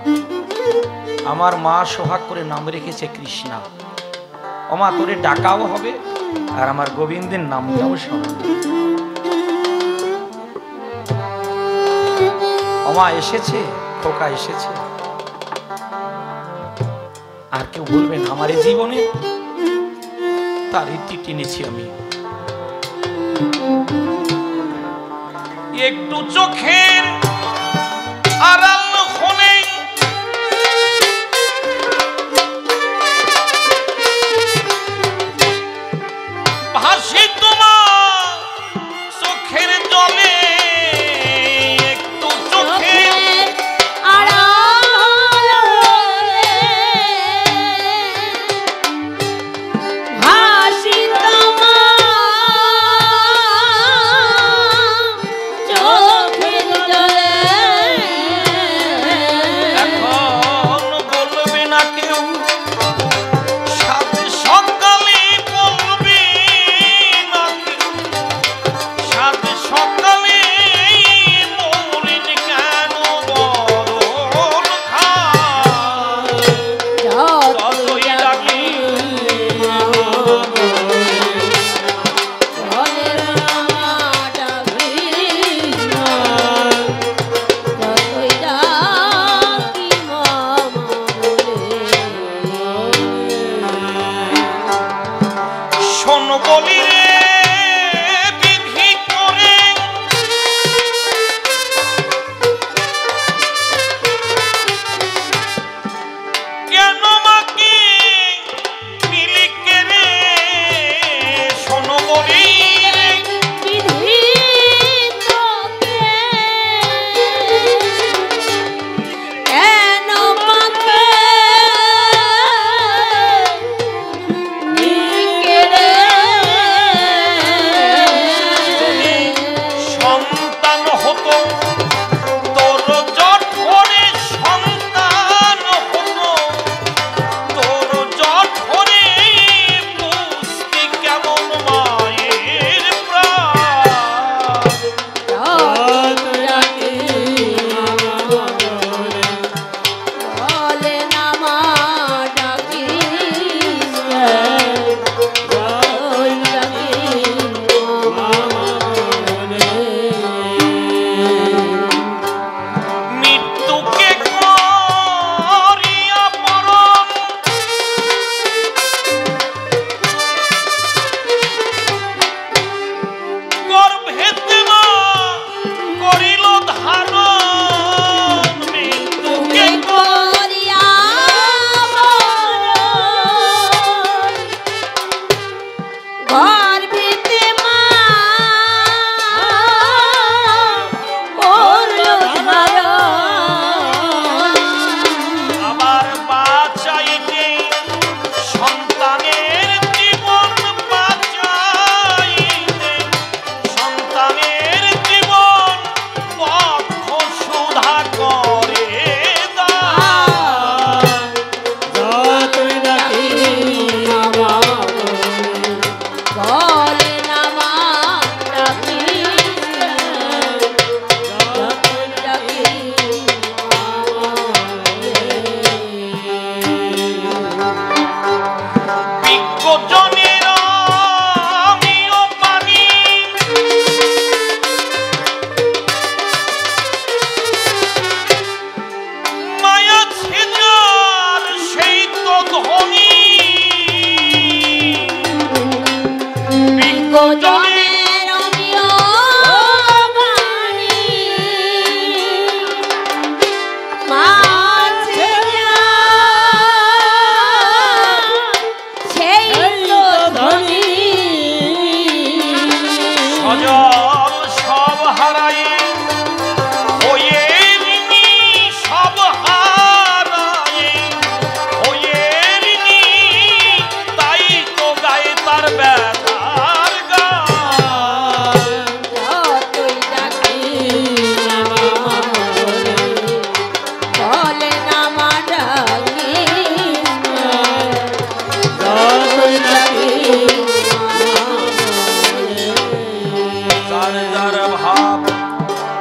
আমার মা সোহাগ করে নাম রেখেছে কৃষ্ণা। ওমা তোরে ডাকাও হবে আর আমার গোবিন্দের নামটাও স্মরণ। ওমা এসেছে, খোকা এসেছে। আর কেউ বলবেন আমার এই জীবনে তার ইতি টেনেছি আমি। একটু চোখের আড়াল হলে ভাসি তোমার চোখের জলে। একটু চোখের আড়াল ভাসি তোমার চোখের জলে। এখন বলবে না কেউ, সাত সকালে বলবে না কেউ, সাত সকালে বলিন কেন বরণ খায়। যতই ডাকি শোন বলি রে বিধি করে, কেন মাকে মিলিকে রে। শোন বলি রে সন্তান হতো তোর জঠরে, সন্তান হতো তোর জঠরে, বুঝতি কেমন মায়ের প্রাণ।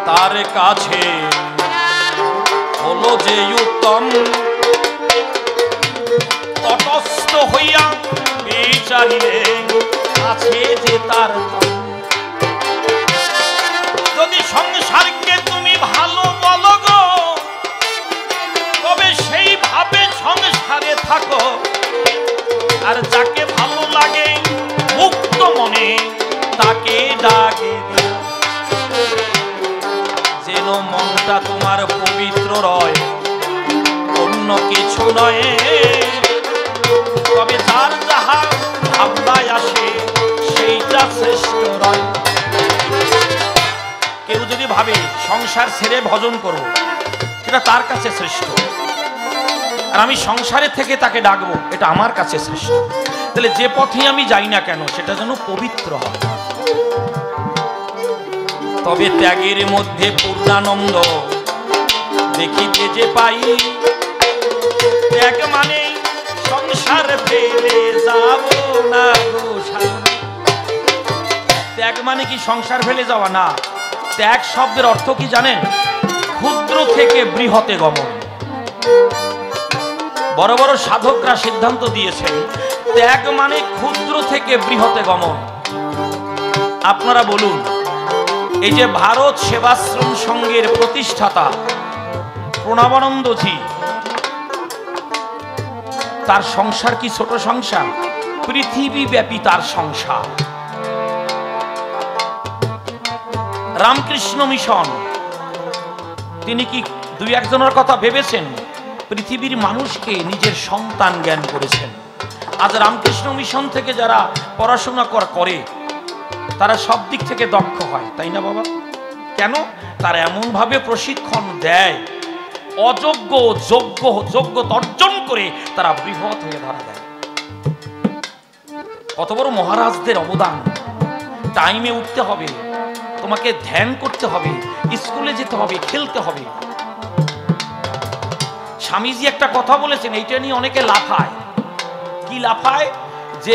তার কাছে হলো যে উত্তম, তটস্থ হইয়া বিচারিলে আছে যে তার। যদি সংসারকে তুমি ভালো বলো গো, তবে সেইভাবে সংসারে থাকো। আর যাকে ভালো লাগে মুক্ত মনে তাকে ডাকে, যেন মনটা তোমার পবিত্র রয়, অন্য কিছু নয়। তবে তার যাহা ভাবনায় আসে সেইটা শ্রেষ্ঠ রয়। কেউ যদি ভাবে সংসার ছেড়ে ভজন করব, এটা তার কাছে শ্রেষ্ঠ, আর আমি সংসারে থেকে তাকে ডাকবো, এটা আমার কাছে শ্রেষ্ঠ। তাহলে যে পথে আমি যাই না কেন সেটা যেন পবিত্র হয়। তবে ত্যাগের মধ্যে পূর্ণানন্দ দেখিতে যে পাই। ত্যাগ মানে সংসার ফেলে যাব না গো। ত্যাগ মানে কি সংসার ফেলে যাওয়া না। ত্যাগ শব্দের অর্থ কি জানেন? ক্ষুদ্র থেকে বৃহতে গমন। বড় বড় সাধকরা সিদ্ধান্ত দিয়েছেন ত্যাগ মানে ক্ষুদ্র থেকে বৃহতে গমন। আপনারা বলুন, এই যে ভারত সেবাশ্রম সংঘের প্রতিষ্ঠাতা প্রণবানন্দজি, তার সংসার কি ছোট সংসার? পৃথিবীব্যাপী তার সংসার। রামকৃষ্ণ মিশন, তিনি কি দুই একজনের কথা ভেবেছেন? পৃথিবীর মানুষকে নিজের সন্তান জ্ঞান করেছেন। আজ রামকৃষ্ণ মিশন থেকে যারা পড়াশোনা করে তারা সব দিক থেকে দক্ষ হয়, তাই না বাবা? কেন? তারা এমন ভাবে প্রশিক্ষণ দেয়, অযোগ্য যোগ্যতা অর্জন করে তারা বৃহৎ হয়ে ধরা দেয়। কত বড় মহারাজদের অবদান। টাইমে উঠতে হবে, তোমাকে ধ্যান করতে হবে, স্কুলে যেতে হবে, খেলতে হবে। স্বামীজি একটা কথা বলেছেন, এইটা নিয়ে অনেকে লাফায়। কি লাফায়? যে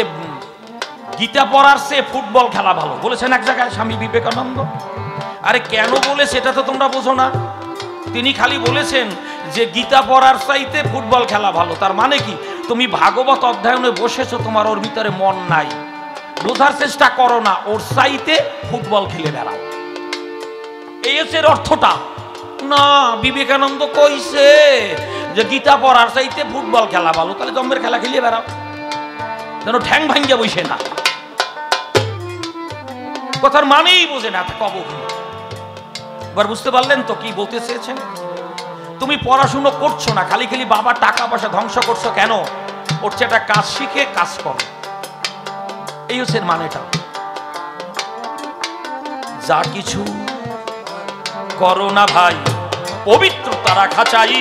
গীতা পড়ার চেয়ে ফুটবল খেলা ভালো, বলেছেন এক জায়গায় স্বামী বিবেকানন্দ। আরে কেন বলে সেটা তো তোমরা বোঝো না। তিনি খালি বলেছেন যে গীতা পড়ার চাইতে ফুটবল খেলা ভালো। তার মানে কি? তুমি ভাগবত অধ্যয়নে বসেছো, তোমার ওর ভিতরে মন নাই, বোঝার চেষ্টা করো না, ওর চাইতে ফুটবল খেলে বেড়াও। এই হচ্ছে অর্থটা। না, বিবেকানন্দ কইছে যে গীতা পড়ার চাইতে ফুটবল খেলা ভালো, তাহলে জম্মের খেলা খেলিয়ে বেড়াও, যেন ঠ্যাং ভাঙ্গিয়া বসে না। কথার মানেই বোঝে না। কব এবার বুঝতে পারলেন তো কি বলতে চেয়েছেন? তুমি পড়াশুনো করছো না, খালি খালি বাবা টাকা পয়সা ধ্বংস করছো কেন? ওর চেয়ে একটা কাজ শিখে কাজ করো, এই হচ্ছে মানেটা। যা কিছু করো না ভাই, পবিত্রতা রাখা চাই।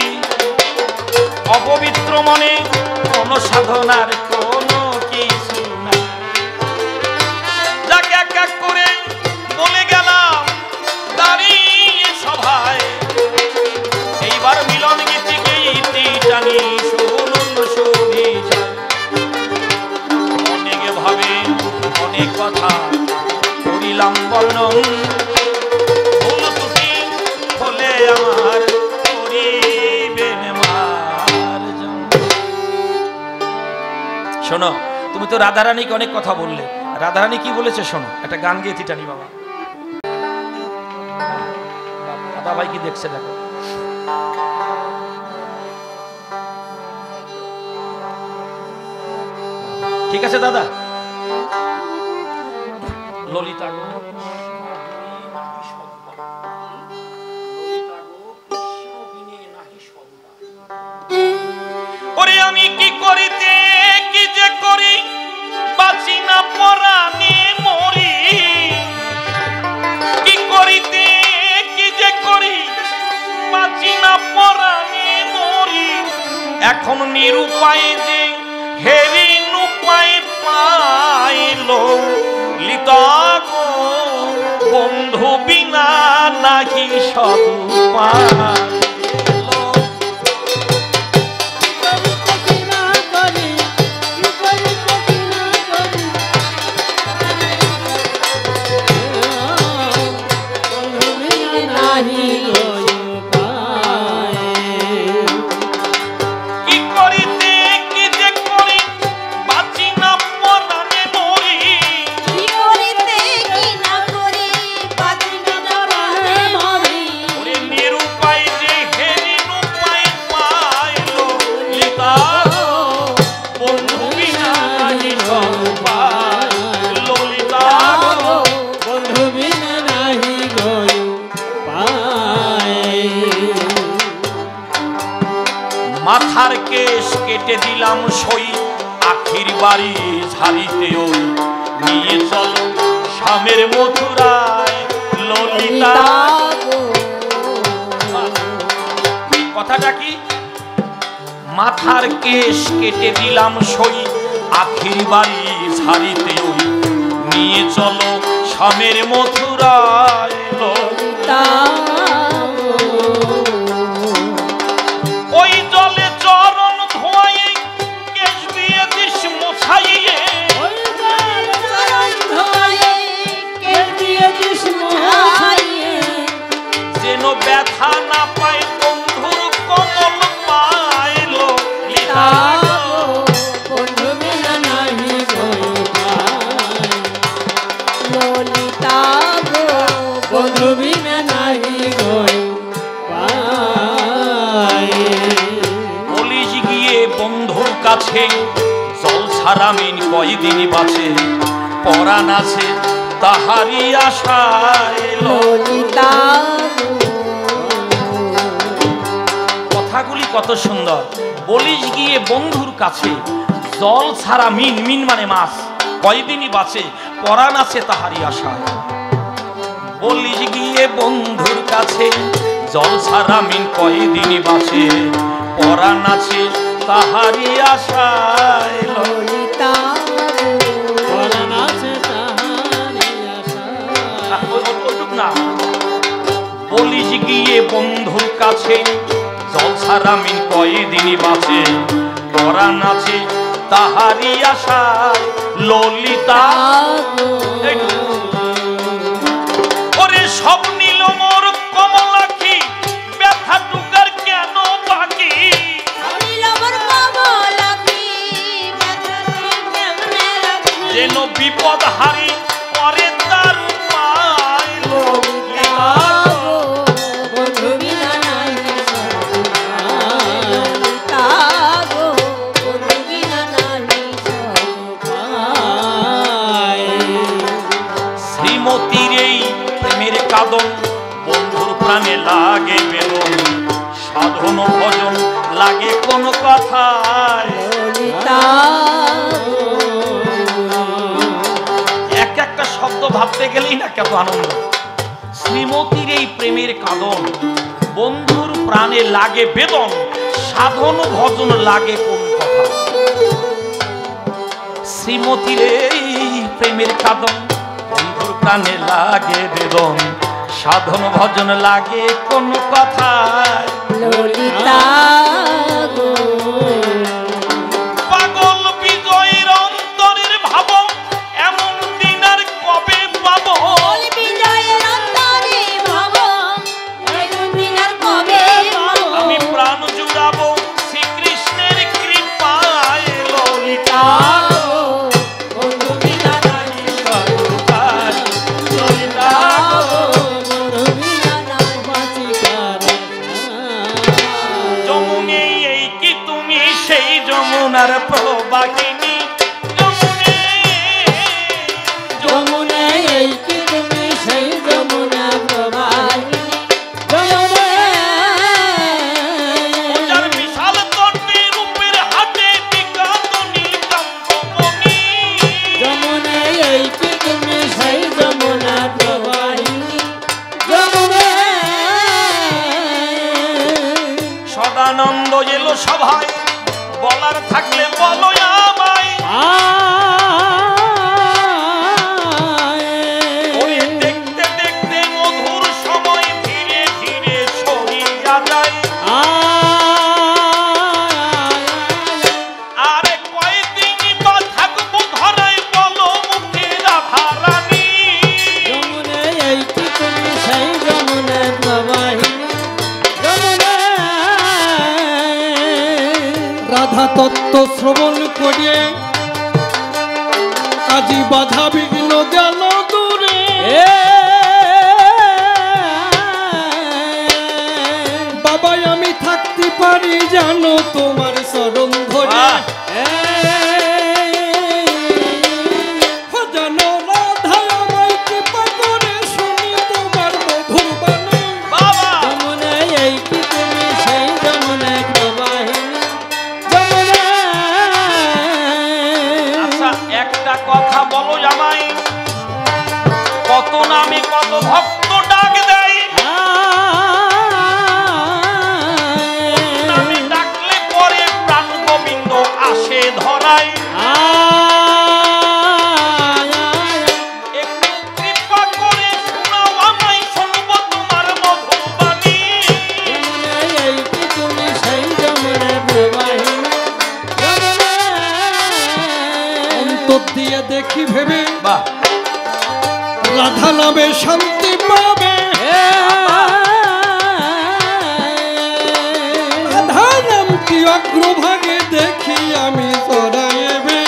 অপবিত্র মনে কোন সাধনার কোন কিছু না। যাকে এক এক করে বলে গেলাম দাঁড়িয়ে সভায়, এইবার মিলন গীতি গীতি টানি শুনুন শুনি যায়। অনেক ভাবে অনেক কথা করিলাম বর্ণন, ভুল ত্রুটি হলে আমার করিবেন মার্জন। শোনো, তুমি তো রাধারানীকে অনেক কথা বললে, রাধারানী কি বলেছে শোনো, একটা গান গেয়ে টানি বাবা। দাদা ভাই কি দেখছে দেখো। ঠিক আছে দাদা। ললিতা গো ওরে আমি কি করিতে কি যে করি, বাঁচি না পরাণে মরি। কি করিতে কি যে করি, বাঁচি না পরাণে মরি। এখন নিরুপায় যে হেরিন উপায় পাইল, লিতা গো বন্ধু বিনা নাহি সদুপায়। নাহি উপায়। কি করিতে কি যে করি বাঁচি না পরাণে মরি। কি করিতে কি না করি বাঁচি না পরাণে মরি। ওরে নিরুপায় যে হে নিরুপায় পাইল ললিতা বন্ধু বিনা নাহি উপায়। ললিতা বন্ধু বিনা নাহি উপায়। মাথার কেশ কেটে দিলাম সই আখির বাড়ি ঝাড়িতে ওই নিয়ে চলো স্বামের মথুরায় ললিতা। কথাটা কি? মাথার কেশ কেটে দিলাম সই আখির বাড়ি ঝাড়িতে ওই নিয়ে চলো স্বামের মথুরায় ললিতা। ওই জলে চরণ ধোয়াইয়ে কেশ দিয়ে দিস মোছাইয়ে। যেন ব্যথা না পায় বন্ধুর কমল পায় ললিতা। বন্ধু বিনা নাহি উপায়। ললিতা বন্ধু বিনা নাহি উপায়। বলিস গিয়ে বন্ধুর কাছে জল ছাড়া মিন কয়দিন বাঁচে পরাণ আছে তাহারি আশায় ললিতা কথাগুলি কত সুন্দর। বলিস গিয়ে বন্ধুর কাছে জল ছাড়া মিন মিন মানে মাছ কয়দিনই বাঁচে পরাণ আছে তাহারি আশায়। বলিস গিয়ে বন্ধুর কাছে জল ছাড়া মিন কয়দিনই বাঁচে পরাণ আছে তাহারি আশায় ললিতা না। বলিস গিয়ে বন্ধুর কাছে জল ছাড়া মিন কয়দিনই বাঁচে পরাণ আছে তাহারি আশায় ললিতা। ওরে সব নিল মোর কমলাখি ব্যথা টুকার কেন বাকি। যেন বিপদ হারি পরে তার উপায় ললিতা। বন্ধু বিনা নাহি বন্ধু বিনা নাহি উপায়। শ্রীমতীর এই প্রেমের কাদন বন্ধুর প্রাণে লাগে বেদন সাধন ভজন লাগে কোন কথায়। ললিতা এক একটা শব্দ ভাবতে গেলেই না কত আনন্দ। শ্রীমতীর এই প্রেমের কাদন বন্ধুর প্রাণে লাগে বেদন সাধন ভজন লাগে কোন কথা। শ্রীমতীর এই প্রেমের কাদন বন্ধুর প্রাণে লাগে বেদন সাধন ভজন লাগে কোন কথায়। ললিতা পাগল বিজয়ের অন্তরের ভাব এমন দিন আর কবে পাব। বিজয়ের অন্তরে ভাব এমন দিন আর কবে পাব। আমি প্রাণ জুড়াবো শ্রীকৃষ্ণের কৃপায় ললিতা। বন্ধু বিনা নাহি উপায় ললিতা। বন্ধু বিনা নাহি বাঁচিবার। যমুনে এই কি তুমি সেই যমুনার প্রবাহিনী। যমুনে যমুনা এই কি তুমি সেই যমুনা প্রবাহিনী। যমুনা যার বিশাল তটে রূপের হাতে বিকাত নীলকান্তমণি। যমুনা এই কি তুমি সেই যমুনা প্রবাহিনী। যমুনা সদানন্দ এলো সভায় বলার থাকলে বলো আমায়। ওরে দেখতে দেখতে মধুর সময় ধীরে ধীরে সরিয়া যায়। আরে কয়দিনই বা থাকবো ধরায় বলো মুখে রাধারানী। যমুনা এই কি তুমি সেই যমুনা প্রবাহিনী। তত্ত্ব শ্রবণ করিয়ে আজি বাধা বিঘ্ন গেল দূরে। বাবা আমি থাকতে পারি জানো তোমার চরণ ধরে। জানো রাধা আমায় কৃপা করে শুনি তোমার মধুর বাণী। যমুনা এই কি তুমি সেই যমুনা প্রবাহিনী যমুনা। আচ্ছা একটা কথা বলো জামাই, কত নামে কত ভক্ত ডাক দেয়, নামে ডাকলে পরে প্রাণ গোবিন্দ আসে ধরায়। একটু কৃপা করে শোনাও আমায়, শুনবো তোমার মধুর বাণী। যমুনা এই কি তুমি সেই যমুনা প্রবাহিনী যমুনা। অন্তর দিয়ে দেখি ভেবে বাহ, রাধা নামে শান্তি পাবে। রাধা নামটি অগ্রভাগে দেখি আমি চড়াইবে।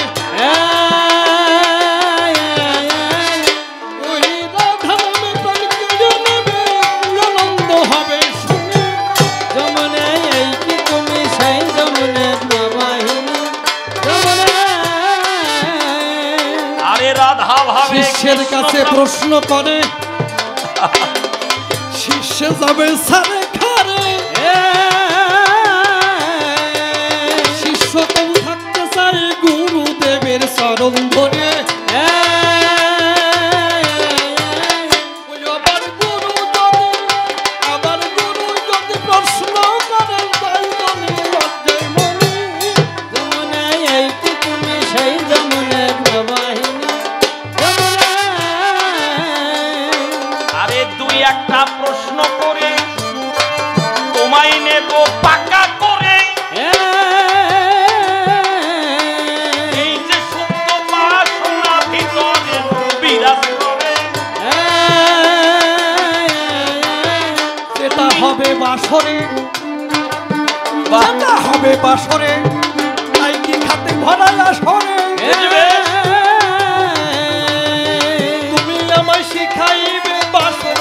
ওই রাধা নামে প্রাণকে জানাবে, আনন্দ হবে শুনে। যমুনা এই কি তুমি সেই যমুনা প্রবাহিনী যমুনা। আরে রাধা ভাবে শিষ্যের কৃষ্ণ কাছে ভাবে। প্রশ্ন করে, শিষ্য যাবে সারে খারে। শিষ্য তবু থাকতে চাই গুরুদেবের চরণ ধরে। ওই আবার গুরু যদি প্রশ্ন করেন তাই জানি লজ্জায় মনে। যমুনা এই কি তুমি সেই যমুনা প্রবাহিনী যমুনা। আরে দুই একটা প্রশ্ন করে তোমায় নেব পাকা করে। এই যে সুপ্ত বাসনা ভিতরে বিরাজ করে, সেটা হবে বাসরে, বাহ, সেটা হবে বাসরে, তাই কি খাতে ভরা আসরে। বুঝবে? তুমি আমায় শিখাইবে বাসর